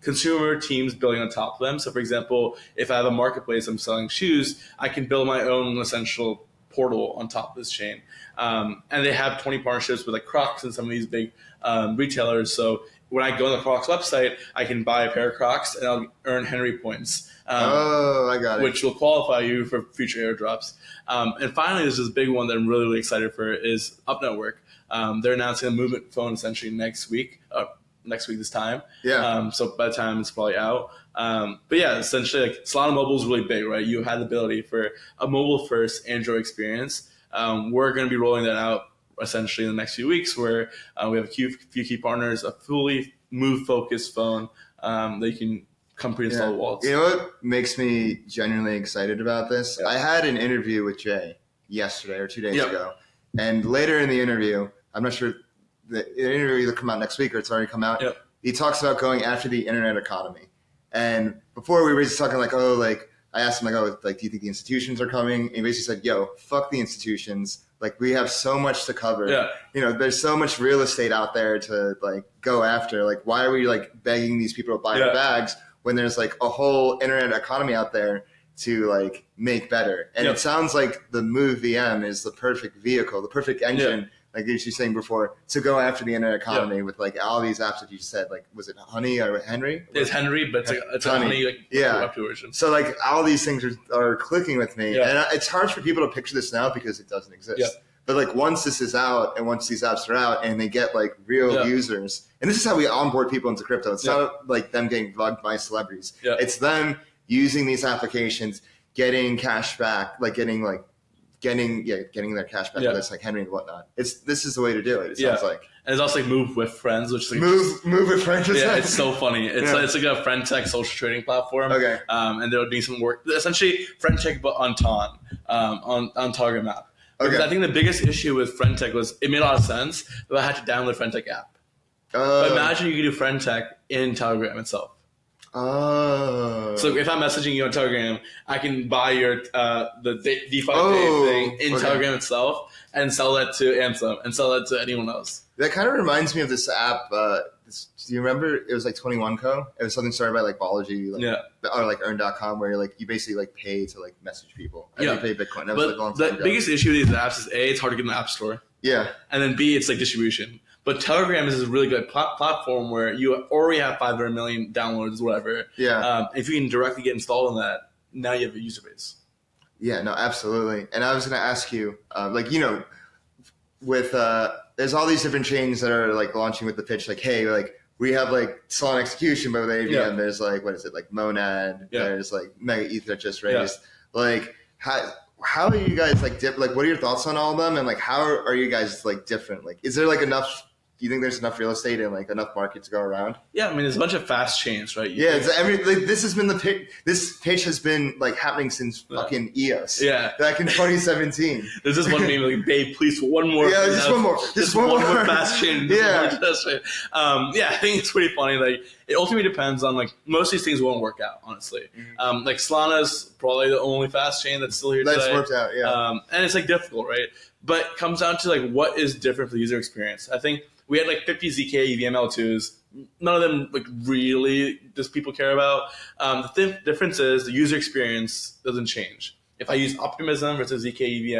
consumer teams building on top of them. So for example, if I have a marketplace, I'm selling shoes, I can build my own essential portal on top of this chain. And they have 20 partnerships with Crocs and some of these big retailers. So when I go on the Crocs website, I can buy a pair of Crocs and I'll earn Henry points. I got it. Which will qualify you for future airdrops. And finally, there's this big one that I'm really, really excited for is Up Network. They're announcing a movement phone essentially next week this time. Yeah. So by the time it's probably out. But yeah, essentially Solana Mobile is really big, right? You had the ability for a mobile first Android experience. We're going to be rolling that out essentially in the next few weeks where we have a few key partners, a fully move focused phone that you can come pre-install wallets. You know what makes me genuinely excited about this? Yeah. I had an interview with Jay yesterday or 2 days ago. And later in the interview, I'm not sure the interview will come out next week or it's already come out. Yep. He talks about going after the internet economy. And before we were just talking I asked him do you think the institutions are coming? And he basically said, yo, fuck the institutions. We have so much to cover. Yeah. There's so much real estate out there to go after. Why are we begging these people to buy our bags when there's a whole internet economy out there to make better? And it sounds like the Move VM is the perfect vehicle, the perfect engine, like you were saying before, to go after the internet economy with all these apps that you said. Was it Honey or Henry? It's Henry, but it's a Honey web version. So all these things are clicking with me, and it's hard for people to picture this now because it doesn't exist. Yeah. But once this is out, and once these apps are out, and they get real users, and this is how we onboard people into crypto. It's not them getting bugged by celebrities. Yeah. It's them using these applications, getting cash back, getting their cash back. That's Henry and whatnot. This is the way to do it. It sounds like. And it's also Move with Friends, which is Move with Friends. Yeah, it's so funny. It's a friend tech social trading platform. Okay. And they're doing some work, essentially friend tech but on Ton, on Target Map. Because I think the biggest issue with friend tech was it made a lot of sense, but I had to download the friend tech app. But imagine you could do friend tech in Telegram itself. So if I'm messaging you on Telegram, I can buy your the DeFi Dave thing in Telegram itself and sell that to Ansem and sell that to anyone else. That kind of reminds me of this app. Do you remember? It was 21Co. It was something started by Balaji, or Earn.com, where you basically pay to message people. And you pay Bitcoin. That was long time ago. Biggest issue with these apps is A, it's hard to get in the App Store. Yeah. And then B, it's distribution. But Telegram is a really good platform where you already have 500 million downloads, whatever. Yeah. If you can directly get installed on that, now you have a user base. Yeah, no, absolutely. And I was going to ask you, with there's all these different chains that are launching with the pitch, hey, we have Solana execution, but with AVM, there's what is it, Monad, there's Mega ETH that just raised. How are you guys what are your thoughts on all of them, and how are you guys different? Is there enough? Do you think there's enough real estate and enough market to go around? Yeah, I mean, there's a bunch of fast chains, right? This has been this pitch has been happening since fucking EOS. Yeah, back in 2017. There's this one meme Babe, please one more. Yeah, just one more. Just one more fast chain. Yeah. I think it's pretty funny. It ultimately depends on most of these things won't work out, honestly. Mm-hmm. Solana's probably the only fast chain that's still here today. That's worked out, yeah. And it's difficult, right? But it comes down to what is different for the user experience. I think we had 50 ZK EVM L2s. None of them really does people care about. The difference is the user experience doesn't change. if I use Optimism versus ZK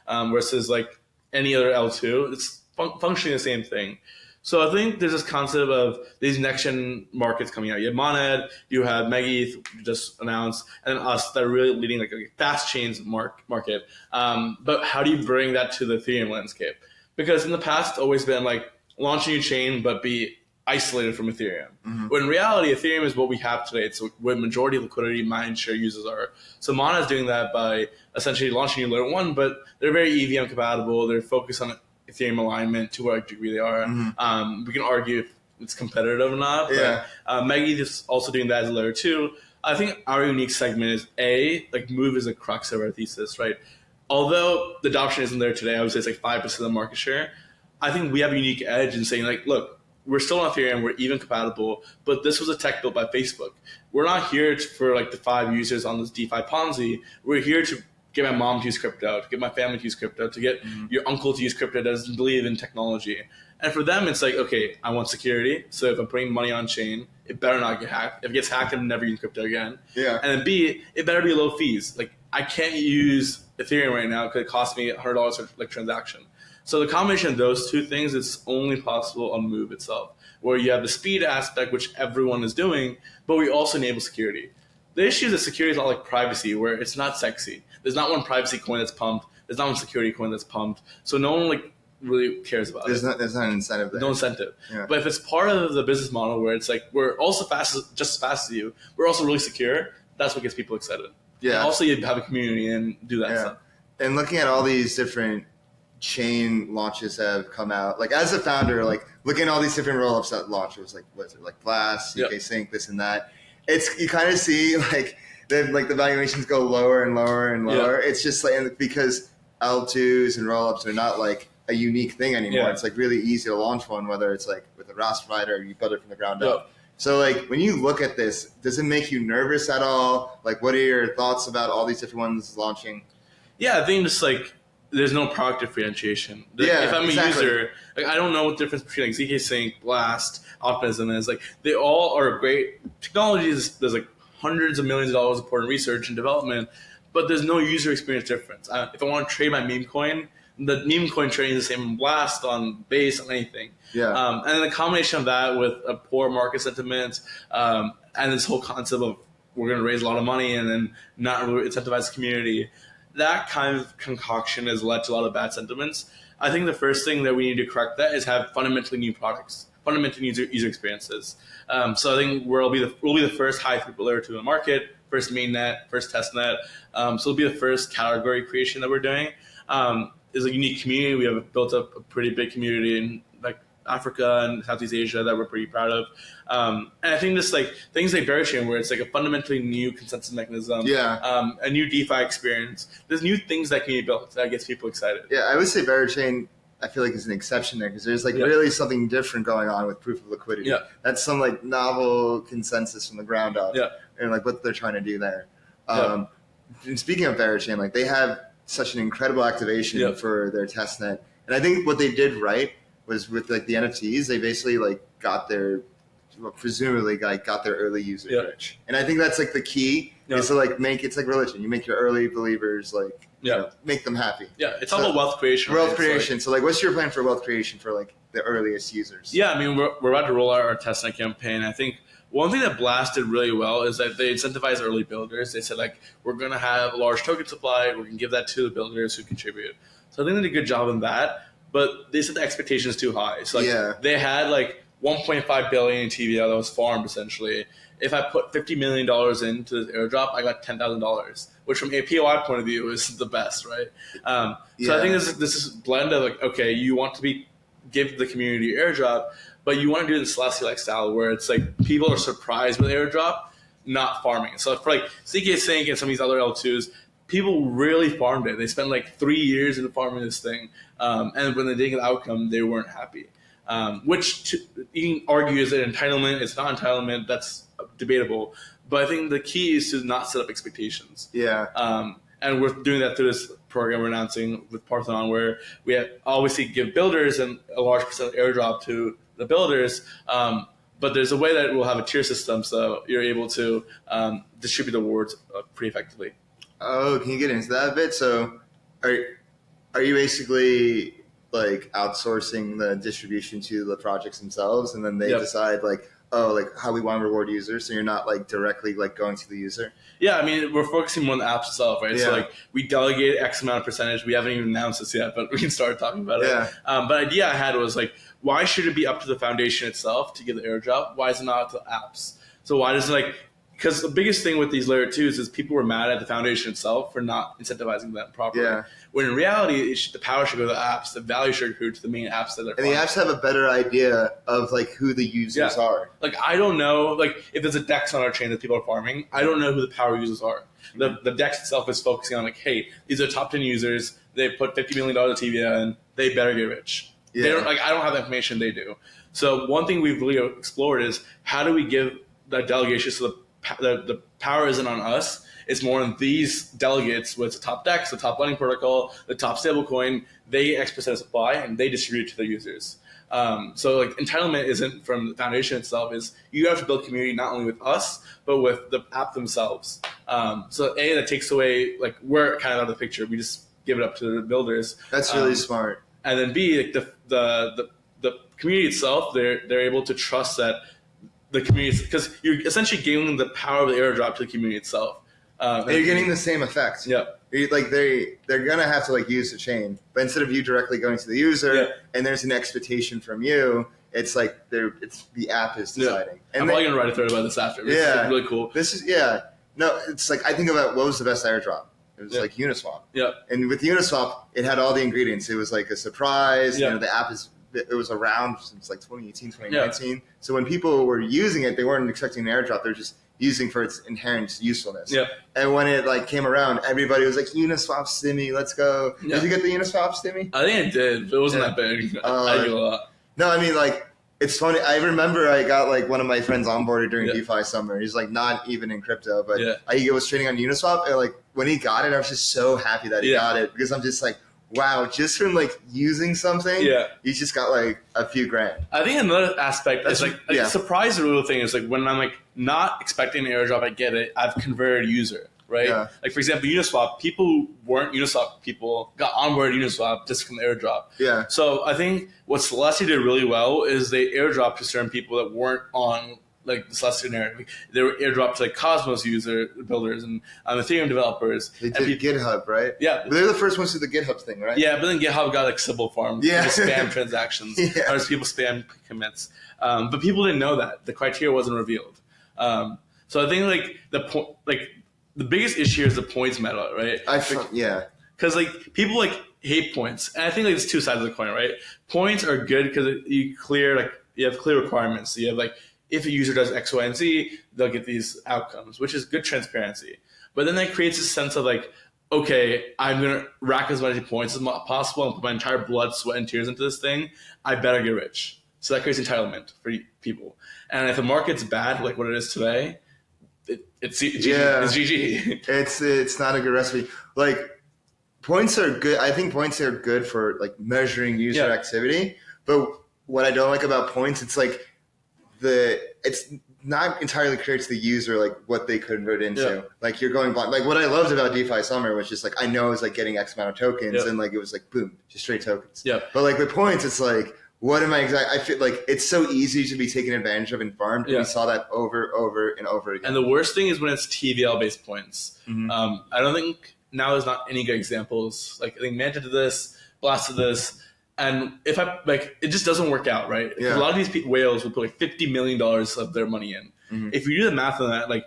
EVM versus like any other L2, it's functionally the same thing. So I think there's this concept of these next-gen markets coming out. You have Monad, you have MegEth just announced, and then us that are really leading like a fast chains market. But how do you bring that to the Ethereum landscape? Because in the past, it's always been like launch a new chain, but be isolated from Ethereum. Mm-hmm. When in reality, Ethereum is what we have today. It's where majority of liquidity mindshare users are. So Mana is doing that by essentially launching a new layer 1, but they're very EVM compatible. They're focused on Ethereum alignment to what degree they are. Mm-hmm. We can argue if it's competitive or not. But, MegEth is also doing that as a layer 2. I think our unique segment is like Move is a crux of our thesis, right? Although the adoption isn't there today, I would say it's like 5% of the market share. I think we have a unique edge in saying like, look, we're still on Ethereum, we're even compatible, but this was a tech built by Facebook. We're not here for like the 5 users on this DeFi Ponzi. We're here to get my mom to use crypto, to get my family to use crypto, to get your uncle to use crypto that doesn't believe in technology. And for them, it's like, okay, I want security. So if I'm putting money on chain, it better not get hacked. If it gets hacked, I'm never use crypto again. Yeah. And then B, it better be low fees. Like I can't use Ethereum right now because it costs me $100 for like transaction. So the combination of those two things is only possible on Move itself, where you have the speed aspect, which everyone is doing, but we also enable security. The issue is that security is not like privacy, where it's not sexy. There's not one privacy coin that's pumped. There's not one security coin that's pumped. So no one like really cares about it. There's not an incentive there. No incentive. Yeah. But if it's part of the business model where it's like we're also just as fast as you, we're also really secure, that's what gets people excited. Yeah. And also you have a community and do that stuff. And looking at all these different chain launches that have come out, like as a founder, like looking at all these different rollups that launch, it was like, what is it, like Blast, UK Sync, this and that. It's, you kind of see like the valuations go lower and lower and lower. It's just like, because L2s and rollups are not like a unique thing anymore. It's like really easy to launch one, whether it's like with a RAS provider or you build it from the ground up. So like when you look at this, does it make you nervous at all? Like what are your thoughts about all these different ones launching? Yeah, I think just like there's no product differentiation. If I'm a user, like I don't know what the difference between like ZK Sync, Blast, Optimism is. Like they all are great technologies. There's like hundreds of millions of dollars of support in research and development, but there's no user experience difference. If I want to trade my meme coin, the meme coin trading is the same on Blast, on Base, on anything. And then the combination of that with a poor market sentiment and this whole concept of we're going to raise a lot of money and then not really incentivize the community, that kind of concoction has led to a lot of bad sentiments. I think the first thing that we need to correct that is have fundamentally new products, fundamentally user experiences. So I think we'll be the first high-throughput layer 2 in the market, first mainnet, first testnet. So it'll be the first category creation that we're doing. Is a unique community. We have built up a pretty big community in like Africa and Southeast Asia that we're pretty proud of. And I think just like things like Verichain, where it's like a fundamentally new consensus mechanism, a new DeFi experience. There's new things that can be built that gets people excited. Yeah, I would say Verichain, I feel like is an exception there because there's like really something different going on with proof of liquidity. That's some like novel consensus from the ground up. And like what they're trying to do there. And speaking of Verichain, like they have such an incredible activation for their testnet. And I think what they did right was with like the NFTs, they basically like got their, presumably like got their early users rich. And I think that's like the key is to like it's like religion. You make your early believers like, you know, make them happy. It's all about wealth creation. Wealth creation. So like what's your plan for wealth creation for like the earliest users? I mean, we're about to roll out our testnet campaign. I think one thing that Blast did really well is that they incentivized early builders. They said, like, we're going to have a large token supply. We're going to give that to the builders who contribute. So I think they did a good job in that. But they set the expectations too high. So like, they had like 1.5 billion in TVL that was farmed essentially. If I put $50 million into the airdrop, I got $10,000, which from a POI point of view is the best, right? So I think this is blend of like, okay, you want to give the community airdrop, but you want to do it in Celestia-like style where it's like people are surprised with airdrop, not farming. So for like ZK Sync and some of these other L2s, people really farmed it. They spent like 3 years in farming this thing. And when they didn't get the outcome, they weren't happy. Which you can argue is an entitlement. It's not entitlement. That's debatable. But I think the key is to not set up expectations. And we're doing that through this program we're announcing with Parthenon, where we obviously give builders and a large percent airdrop to the builders. But there's a way that we'll have a tier system so you're able to distribute the rewards pretty effectively. Oh, can you get into that a bit? So, are you basically like outsourcing the distribution to the projects themselves, and then they decide like, oh, like how we want to reward users, so you're not like directly like going to the user? Yeah, I mean, we're focusing more on the apps itself, right? Yeah. So like we delegate X amount of percentage. We haven't even announced this yet, but we can start talking about it. Yeah. But idea I had was like, why should it be up to the foundation itself to give the airdrop? Why is it not up to the apps? So why does it like, because the biggest thing with these layer 2s is people were mad at the foundation itself for not incentivizing them properly. Yeah. When in reality, the power should go to the apps. The value should accrue to the main apps that are. And the apps have a better idea of like who the users are. Like I don't know, like if there's a DEX on our chain that people are farming, I don't know who the power users are. The DEX itself is focusing on like, hey, these are top 10 users. They put $50 million of TVA in. They better get rich. Yeah. They don't, like I don't have the information they do. So one thing we've really explored is how do we give that delegation so the power isn't on us. It's more on these delegates with the top DEX, the top lending protocol, the top stablecoin. They get X% of supply and they distribute it to their users. So like entitlement isn't from the foundation itself. Is you have to build community not only with us but with the app themselves. So that takes away like we're kind of out of the picture. We just give it up to the builders. That's really smart. And then B, like the community itself, they're able to trust that the community, because you're essentially giving the power of the airdrop to the community itself. And you're getting the same effect. Yeah. Like they're gonna have to like use the chain, but instead of you directly going to the user and there's an expectation from you, it's like it's the app is deciding. And I'm probably gonna write a thread about this after. This is really cool. No, it's like I think about what was the best airdrop. It was like Uniswap. Yeah. And with Uniswap, it had all the ingredients. It was like a surprise. Yeah. You know, the app it was around since like 2018, 2019. Yeah. So when people were using it, they weren't expecting an airdrop. They're just using for its inherent usefulness. Yeah. And when it like came around, everybody was like, Uniswap Stimmy, let's go. Yeah. Did you get the Uniswap Stimmy? I think I did, but it wasn't that big. I get a lot. No, I mean like it's funny. I remember I got like one of my friends onboarded during DeFi summer. He's like not even in crypto, but I was trading on Uniswap, and like when he got it, I was just so happy that he got it because I'm just like, wow, just from like using something, you just got like a few grand. I think another aspect is like surprise the real thing is like when I'm like not expecting an airdrop, I get it. I've converted a user, right? Yeah. Like for example, Uniswap, people who weren't Uniswap people got onboarded Uniswap just from the airdrop. Yeah. So I think what Celestia did really well is they airdropped to certain people that weren't on like the Celestia narrative. They were airdropped to like Cosmos builders and Ethereum developers. They did GitHub, right? Yeah. But they're the first ones to do the GitHub thing, right? Yeah, but then GitHub got like Sybil farmed. Yeah. Spam transactions. Or people spam commits. But people didn't know that. The criteria wasn't revealed. So I think like the biggest issue is the points meta, right? Because like people like hate points. And I think like there's two sides of the coin, right? Points are good because you have clear requirements. So you have like if a user does X, Y, and Z, they'll get these outcomes, which is good transparency. But then that creates a sense of like, okay, I'm going to rack as many points as possible and put my entire blood, sweat, and tears into this thing. I better get rich. So that creates entitlement for people. And if the market's bad, like what it is today, it's GG. It's not a good recipe. Like points are good. I think points are good for like measuring user activity. But what I don't like about points, it's like, it's not entirely clear to the user like what they convert into. Like you're going blind. Like what I loved about DeFi Summer was just like I know it's like getting X amount of tokens and like it was like boom, just straight tokens. Yeah. But like with points, it's like what am I exactly? I feel like it's so easy to be taken advantage of and farmed. And we saw that over and over again. And the worst thing is when it's TVL based points. Mm-hmm. I don't think now there's not any good examples. Like I think Manta did this, Blast did this. And if it just doesn't work out, right? Yeah. A lot of these whales would put like $50 million of their money in. Mm-hmm. If you do the math on that, like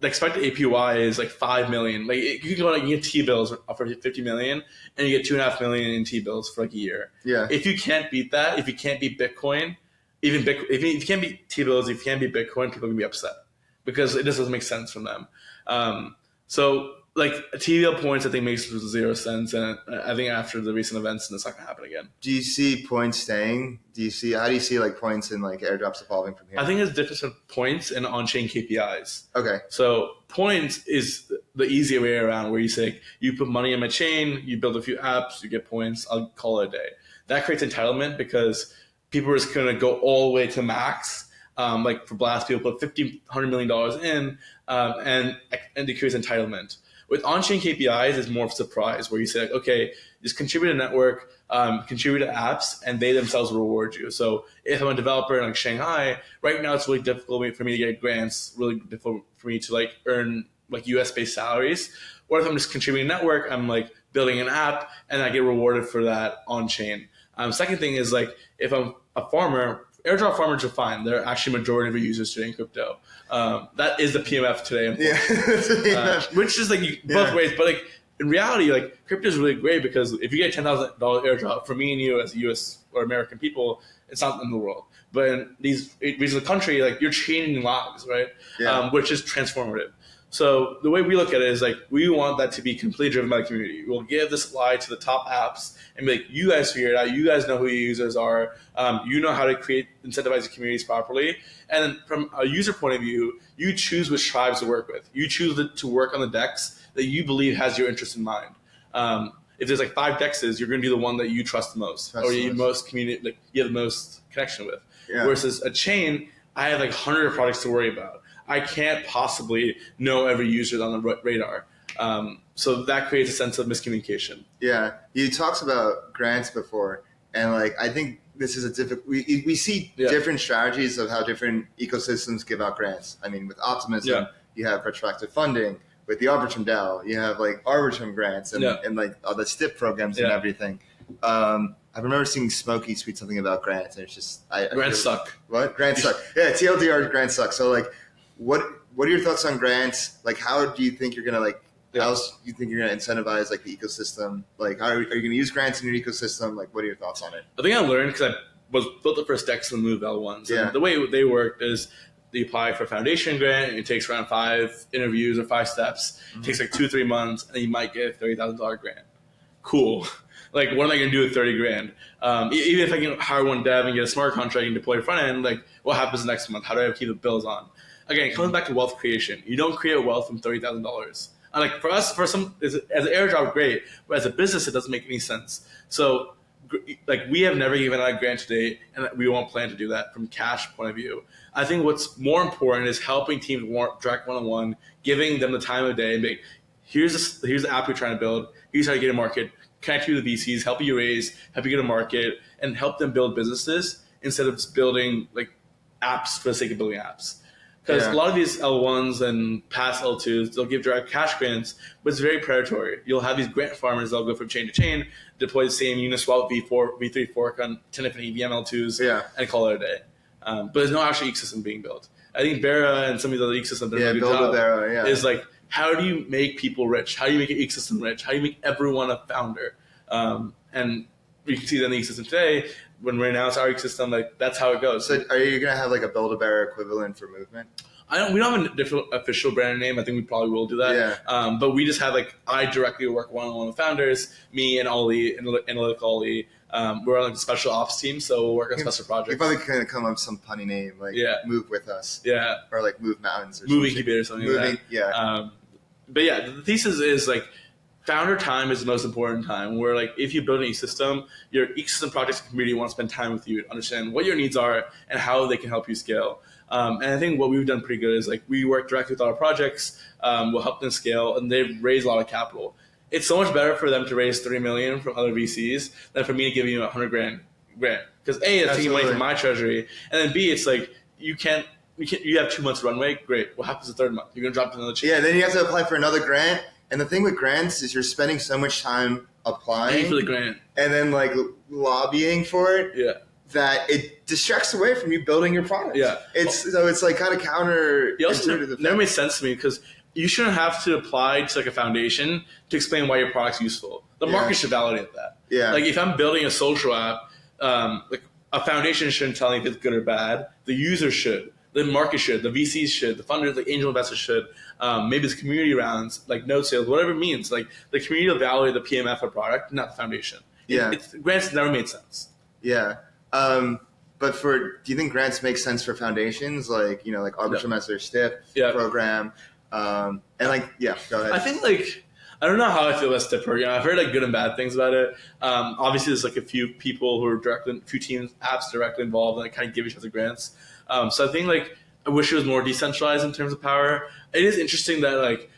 the expected APY is like $5 million. Like you can go like you get T-bills for $50 million, and you get $2.5 million in T-bills for like a year. Yeah. If you can't beat that, if you can't beat Bitcoin, if you can't beat T-bills, if you can't beat Bitcoin, people are gonna be upset because it just doesn't make sense from them. So. Like TVL points, I think makes 0 sense, and I think after the recent events, it's not gonna happen again. Do you see points staying? How do you see like points and like airdrops evolving from here? I think there's difference in points and on-chain KPIs. Okay. So points is the easier way around, where you say you put money in my chain, you build a few apps, you get points. I'll call it a day. That creates entitlement because people are just gonna go all the way to max. Like for Blast, people put $100 million in, and it creates entitlement. With on-chain KPIs, it's more of a surprise where you say, like, okay, just contribute to network, contribute to apps, and they themselves reward you. So if I'm a developer in like Shanghai, right now it's really difficult for me to get grants, really difficult for me to like earn like US-based salaries. Or if I'm just contributing to network, I'm like building an app and I get rewarded for that on-chain. Second thing is like if I'm a farmer, airdrop farmers are fine. They're actually majority of the users today in crypto. That is the PMF today. Which is like both ways. But like in reality, like crypto is really great because if you get $10,000 airdrop for me and you as US or American people, it's not in the world. But in these regions of the country, like you're changing lives, right? Which is transformative. So the way we look at it is like we want that to be completely driven by the community. We'll give the supply to the top apps and be like, you guys figure it out. You guys know who your users are. You know how to incentivize the communities properly. And then from a user point of view, you choose which tribes to work with. You choose to work on the DEX that you believe has your interest in mind. If there's like 5 DEXs, you're going to be the one that you trust the most, or you have the most connection with. Versus a chain, I have like 100 products to worry about. I can't possibly know every user on the radar. So that creates a sense of miscommunication. Yeah, you talked about grants before, and like I think this is a difficult. We see different strategies of how different ecosystems give out grants. I mean, with Optimism, you have retroactive funding. With the Arbitrum DAO, you have like Arbitrum grants and like all the STIP programs and everything. I remember seeing Smokey tweet something about grants, and it's just grants suck. What? Grants suck. Yeah, TLDR grants suck. So like, what are your thoughts on grants? Like, how do you think you're gonna like? How else do you think you're gonna incentivize like the ecosystem? Like, how are you gonna use grants in your ecosystem? Like, what are your thoughts on it? I think I learned because I was built the first DEX and move L1s. And the way they worked is you apply for a foundation grant, and it takes around 5 interviews or 5 steps. It takes like 2-3 months, and you might get a $30,000 grant. Cool. Like, what am I going to do with $30,000? Even if I can hire one dev and get a smart contract and deploy front end, like, what happens next month? How do I keep the bills on? Again, it comes back to wealth creation. You don't create wealth from $30,000. Like for us, as an airdrop, great, but as a business, it doesn't make any sense. So, like we have never given out a grant today, and we won't plan to do that from cash point of view. I think what's more important is helping teams direct one-on-one, giving them the time of day, and being, here's the app you're trying to build. Here's how you get a market. Connect you to the VCs, help you raise, help you get a market, and help them build businesses instead of just building like apps for the sake of building apps. Because a lot of these L1s and past L2s, they'll give direct cash grants, but it's very predatory. You'll have these grant farmers that'll go from chain to chain, deploy the same Uniswap V3 fork on 10 different EVM L2s, and call it a day. But there's no actual ecosystem being built. I think Bera and some of these other ecosystems that are really good is like, how do you make people rich? How do you make an ecosystem rich? How do you make everyone a founder? And we can see that in the ecosystem today. When we announce our ecosystem, like that's how it goes. So, are you gonna have like a Build-A-Bear equivalent for Movement? We don't have a different official brand name. I think we probably will do that. But we just have like I directly work one-on-one with founders. Me and Ollie, analytical Ollie. We're on like a special ops team, so we'll work on special projects. We probably kind of come up with some punny name like Move With Us. Or like Move Mountains or Move Incubator or something like that. But yeah, the thesis is like founder time is the most important time. Where like if you build an ecosystem, your ecosystem projects and community want to spend time with you to understand what your needs are and how they can help you scale. And I think what we've done pretty good is like we work directly with our projects. We'll help them scale, and they've raised a lot of capital. It's so much better for them to raise $3 million from other VCs than for me to give you a $100,000 grant. Because A, it's taking money from my treasury, and then B, it's like you have 2 months runway. Great. What happens the third month? You're gonna drop to another chain. Yeah, then you have to apply for another grant. And the thing with grants is you're spending so much time applying for the grant and then like lobbying for it that it distracts away from you building your product. It's like kind of counterintuitive. It never made sense to me because you shouldn't have to apply to like a foundation to explain why your product's useful. The market should validate that. Like if I'm building a social app, like a foundation shouldn't tell me if it's good or bad. The user should. The market should, the VCs should, the funders, like angel investors should, maybe it's community rounds, like node sales, whatever it means. Like the community will validate the PMF of product, not the foundation. Grants never made sense. But do you think grants make sense for foundations, like like Arbitrum as their STIP program? And go ahead. I think I don't know how I feel about STIP program. I've heard like good and bad things about it. Obviously, there's like a few people who are a few teams, apps directly involved, and they kind of give each other grants. So I think I wish it was more decentralized in terms of power. It is interesting that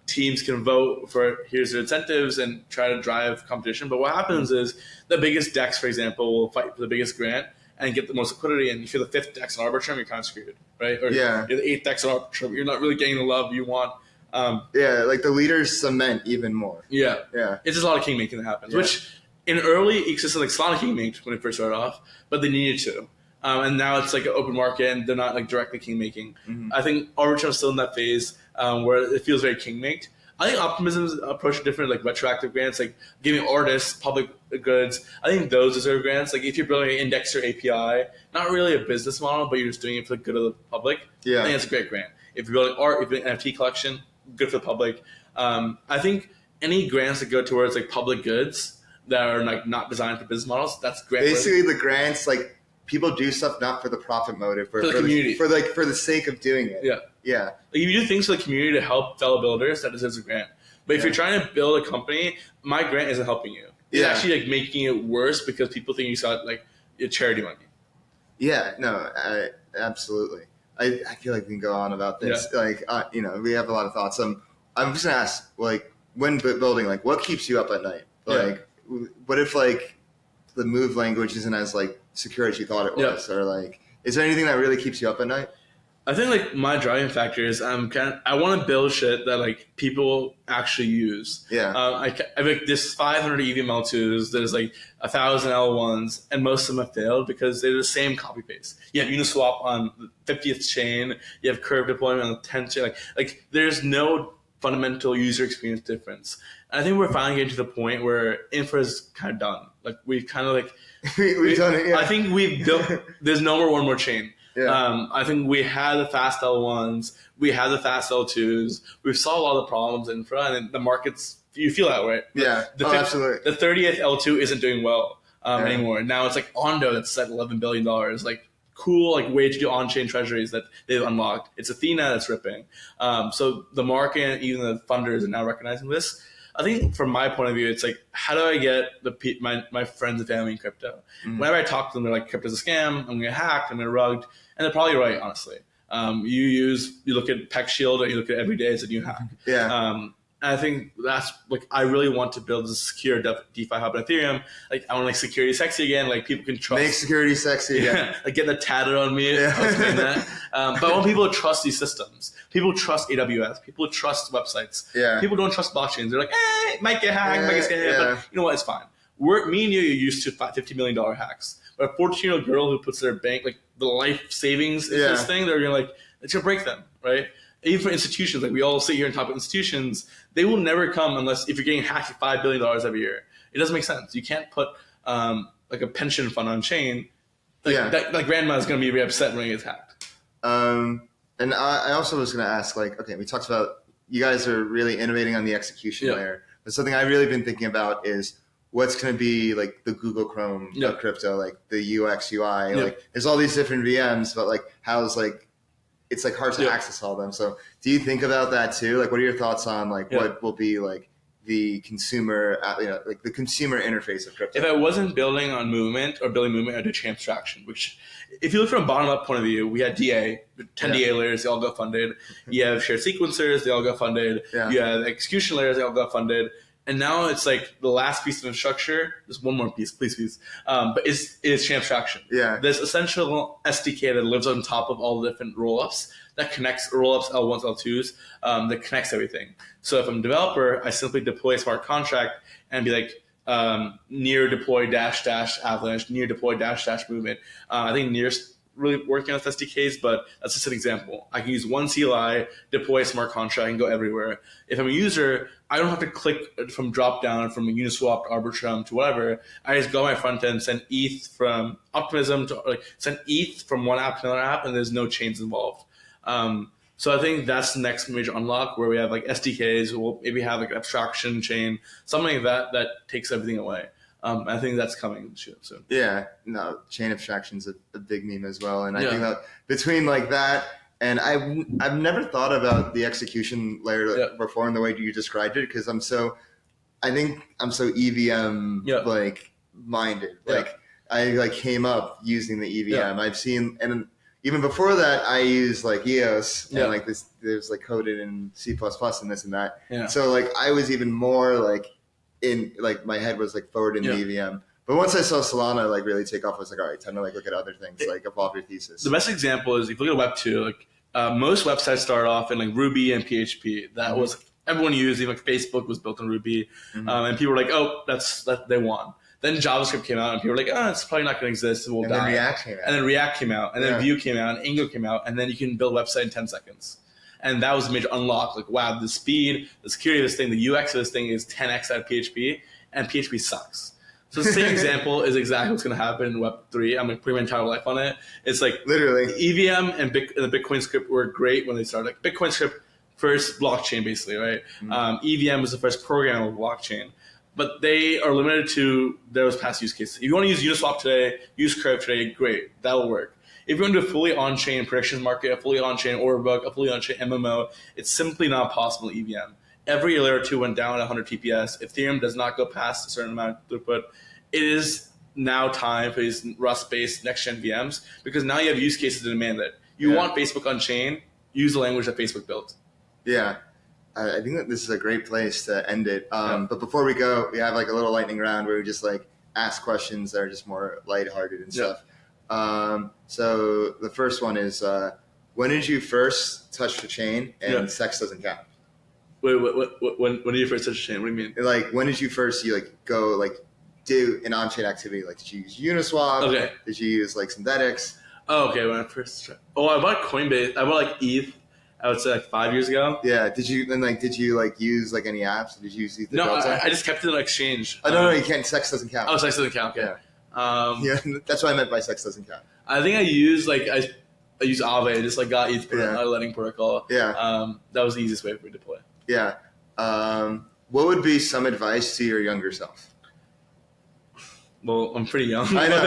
teams can vote for here's their incentives and try to drive competition. But what happens is the biggest DEX, for example, will fight for the biggest grant and get the most liquidity. And if you're the fifth DEX in Arbitrum, you're kind of screwed, right? Or you're the eighth DEX in Arbitrum, you're not really getting the love you want. Like the leaders cement even more. Yeah. It's just a lot of king making that happens, which in early ecosystems like Solana king maked when it first started off, but they needed to. And now it's like an open market and they're not like directly king making. I think Arbitrum is still in that phase where it feels very king made. I think Optimism's approach is different, like retroactive grants, like giving artists public goods. I think those deserve grants. Like if you're building an index or API, not really a business model, but you're just doing it for the good of the public. I think that's a great grant. If you're building art, if you're building an NFT collection, good for the public. I think any grants that go towards like public goods that are like not designed for business models, that's great. Basically, the grants, like people do stuff not for the profit motive, for the community, for the sake of doing it. Yeah. Like if you do things for the community to help fellow builders, that deserves a grant. But if you're trying to build a company, my grant isn't helping you. It's actually like making it worse because people think you saw like a charity money. Yeah. No. Absolutely. I feel like we can go on about this. Like we have a lot of thoughts. I'm just gonna ask, like, when building, like, what keeps you up at night? Like, what if like the move language isn't as like secure as you thought it was, or like, is there anything that really keeps you up at night? I think like my driving factor is I want to build shit that like people actually use. I like there's 500 EVM L2s, there's like 1,000 L1s, and most of them have failed because they're the same copy paste. You have Uniswap on the 50th chain, you have curve deployment on the 10th chain. Like there's no fundamental user experience difference. And I think we're finally getting to the point where infra is kind of done. Like we've kind of like we've done it. I think we've built. There's no more one more chain. I think we had the fast L1s, we had the fast L2s, we've solved all the problems in front, and the markets, you feel that way. Absolutely. The 30th L2 isn't doing well anymore. Now it's like Ondo that's at $11 billion. Like cool, like way to do on-chain treasuries that they've unlocked. It's Athena that's ripping. So the market, even the funders are now recognizing this. I think from my point of view, it's like, how do I get my friends and family in crypto? Whenever I talk to them, they're like, crypto's a scam, I'm going to get hacked, I'm going to rugged. And they're probably right, honestly. You look at Peck Shield, or you look at every day as a new hack. And I think that's like, I really want to build a secure DeFi hub in Ethereum. Like I want to make security sexy again. Like people can trust. Make security sexy again. Like getting it tatted on me. I was saying that. But I want people to trust these systems. People trust AWS. People trust websites. People don't trust blockchains. They're like, it might get hacked, might get scammed. But you know what? It's fine. Me and you are used to $50 million hacks. But a 14-year-old girl who puts their bank, like the life savings in this thing, they're going to like, it's going to break them, right? Even for institutions, like we all sit here and talk about institutions, they will never come unless if you're getting hacked $5 billion every year. It doesn't make sense. You can't put like a pension fund on chain. Like grandma is going to be really upset when it gets hacked. And I also was going to ask, like, okay, we talked about you guys are really innovating on the execution layer, but something I've really been thinking about is what's going to be like the Google Chrome of crypto, like the UX UI. Like there's all these different VMs, but like how's like it's like hard to access all of them. So do you think about that too? Like, what are your thoughts on like what will be like the consumer, like the consumer interface of crypto? If I wasn't building on movement or building movement, I'd do chain abstraction, which if you look from a bottom up point of view, we had DA, 10 DA layers, they all got funded. You have shared sequencers, they all got funded. You have execution layers, they all got funded. And now it's like the last piece of infrastructure. There's one more piece, please. But it's chain abstraction. There's essential SDK that lives on top of all the different rollups that connects rollups, L1s, L2s, that connects everything. So if I'm a developer, I simply deploy a smart contract and be like near deploy dash avalanche, near deploy dash movement. I think nearest really working on SDKs, but that's just an example. I can use one CLI, deploy a smart contract, and go everywhere. If I'm a user, I don't have to click from drop down from Uniswap to Arbitrum to whatever. I just go on my front end, send ETH from Optimism to send ETH from one app to another app, and there's no chains involved. So I think that's the next major unlock where we have like SDKs. We'll maybe have like an abstraction chain, something like that takes everything away. I think that's coming soon. Yeah, no, chain abstraction's a big meme as well, and I think that between like that and I've never thought about the execution layer before in the way you described it because I'm so EVM like minded. Like I like came up using the EVM. I've seen and even before that, I used like EOS Yeah. and like this. There's like coded in C++ and this and that. Yeah. So like I was even more like in like my head was like forward in the EVM. But once I saw Solana like really take off, I was like, all right, time to like look at other things, like evolve your thesis. The best example is if you look at Web 2, like most websites start off in like Ruby and PHP. That was everyone used. Even like Facebook was built on Ruby, and people were like, oh, that they won. Then JavaScript came out, and people were like, oh, it's probably not going to exist. It will die. Then React came out. And then React came out, and then Vue came out, and Angular came out, and then you can build a website in 10 seconds. And that was a major unlock. Like, wow, the speed, the security of this thing, the UX of this thing is 10x out of PHP, and PHP sucks. So the same example is exactly what's going to happen in Web3. I'm like putting my entire life on it. It's like literally EVM and the Bitcoin script were great when they started. Like Bitcoin script, first blockchain basically, right? EVM was the first programmable blockchain. But they are limited to those past use cases. If you want to use Uniswap today, use Curve today, great. That will work. If you want to do a fully on-chain predictions market, a fully on-chain order book, a fully on-chain MMO, it's simply not possible in EVM. Every layer 2 went down at 100 TPS. Ethereum does not go past a certain amount of throughput. It is now time for these Rust-based next-gen VMs because now you have use cases to demand it. You want Facebook on-chain, use the language that Facebook built. Yeah. I think that this is a great place to end it. But before we go, we have like a little lightning round where we just like ask questions that are just more lighthearted and stuff. So the first one is, when did you first touch the chain and sex doesn't count? Wait, when did you first touch the chain? What do you mean? Like, when did you first go do an on-chain activity? Like, did you use Uniswap? Okay. Did you use like synthetics? Oh, okay. When I first tried. I bought Coinbase. I bought like ETH. I would say like 5 years ago. Yeah. Did you use like any apps? Did you use Ether? No, I just kept it on exchange. Oh, no, you can't. Sex doesn't count. Oh, sex doesn't count. Okay. Yeah. That's what I meant by sex doesn't count. I think I used I used Aave. I just like got ETH lending protocol. Yeah. That was the easiest way for me to deploy. Yeah. What would be some advice to your younger self? Well, I'm pretty young. I know.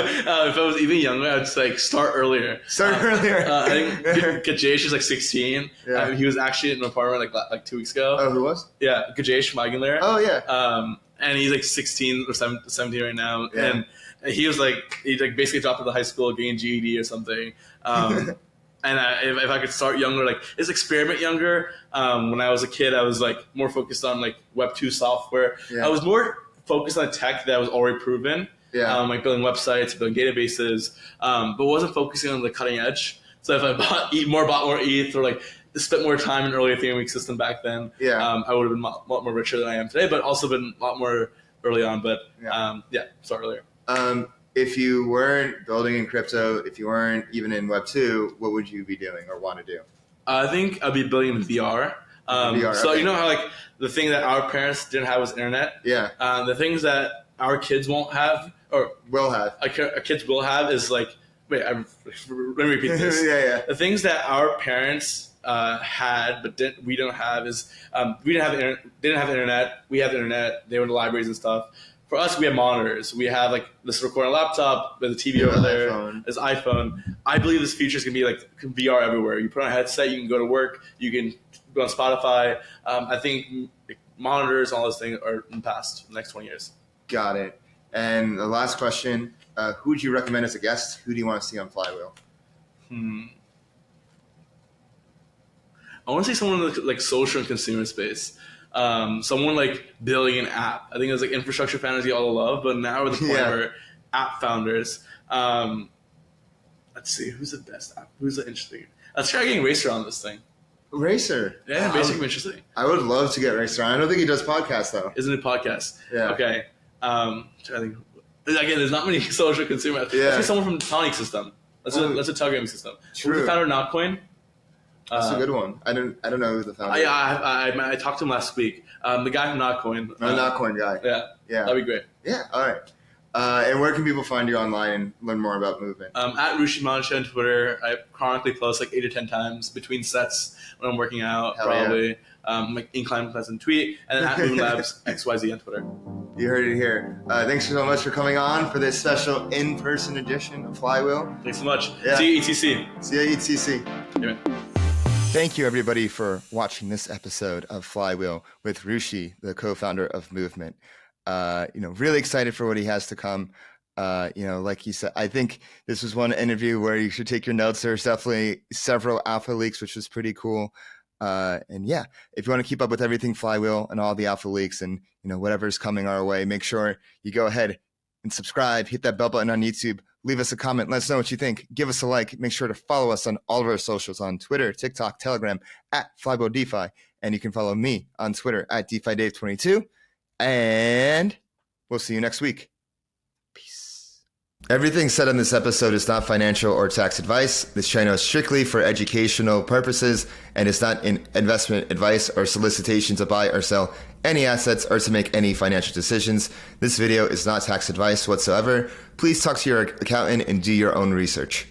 If I was even younger, I'd just start earlier. I think Gajesh is like 16. Yeah. He was actually in an apartment like 2 weeks ago. Oh, who was? Yeah, Gajesh from Eigenlayer. Oh, yeah. And he's like 16 or 17 right now. Yeah. And he was he basically dropped out of high school, getting GED or something. And if I could start younger, just experiment younger. When I was a kid, I was more focused on Web 2 software. Yeah. I was more focused on tech that was already proven. Yeah. Building websites, building databases, but wasn't focusing on the cutting edge. So if I bought more ETH or spent more time in early Ethereum ecosystem back then, I would have been a lot more richer than I am today, but also been a lot more early on. But start earlier. If you weren't building in crypto, if you weren't even in Web 2, what would you be doing or want to do? I think I'd be building in VR. So okay. You know how the thing that our parents didn't have was internet? Yeah. The things that our kids won't have or will have. Our kids will have is let me repeat this. Yeah. The things that our parents had but we don't have is we didn't have internet. We have internet. They were in the libraries and stuff. For us, we have monitors. We have this recording laptop. There's a TV over there. There's iPhone. I believe this future is gonna be VR everywhere. You put on a headset, you can go to work. You can go on Spotify. I think monitors, all those things are in the past, the next 20 years. Got it. And the last question, who would you recommend as a guest? Who do you want to see on Flywheel? I want to see someone in the social and consumer space. Someone building an app. I think it's infrastructure fantasy all the love, but now we're at the point where app founders. Let's see, who's the best app? Who's the interesting? Let's try getting Racer on this thing. Racer? Yeah, basically interesting. I would love to get Racer on. I don't think he does podcasts though. Isn't it podcast? Yeah. Okay. I think again, there's not many social consumer. Yeah. Let's get someone from the Tonic system. Let's a Telegram system. True. Who's the founder of Notcoin? That's a good one. I don't know who the founder is. I talked to him last week. The guy from Notcoin. Notcoin guy. Yeah. That'd be great. Yeah. All right. And where can people find you online and learn more about movement? At Rushi Mancha on Twitter. I chronically post 8 to 10 times between sets when I'm working out. Hell probably. Yeah. Incline Pleasant tweet. And then at Movement Labs XYZ on Twitter. You heard it here. Thanks so much for coming on for this special in-person edition of Flywheel. Thanks so much. Yeah. See you at ETC. See you at ETC. Yeah. Thank you, everybody, for watching this episode of Flywheel with Rushi, the co-founder of Movement. Really excited for what he has to come. Like you said, I think this was one interview where you should take your notes. There's definitely several alpha leaks, which was pretty cool. And yeah, if you want to keep up with everything Flywheel and all the alpha leaks and, whatever's coming our way, make sure you go ahead and subscribe, hit that bell button on YouTube, leave us a comment, let us know what you think, give us a like, make sure to follow us on all of our socials on Twitter, TikTok, Telegram, at Flywheel DeFi. And you can follow me on Twitter at DeFi Dave 22. And we'll see you next week. Peace. Everything said in this episode is not financial or tax advice. This channel is strictly for educational purposes and is not an investment advice or solicitation to buy or sell any assets or to make any financial decisions. This video is not tax advice whatsoever. Please talk to your accountant and do your own research.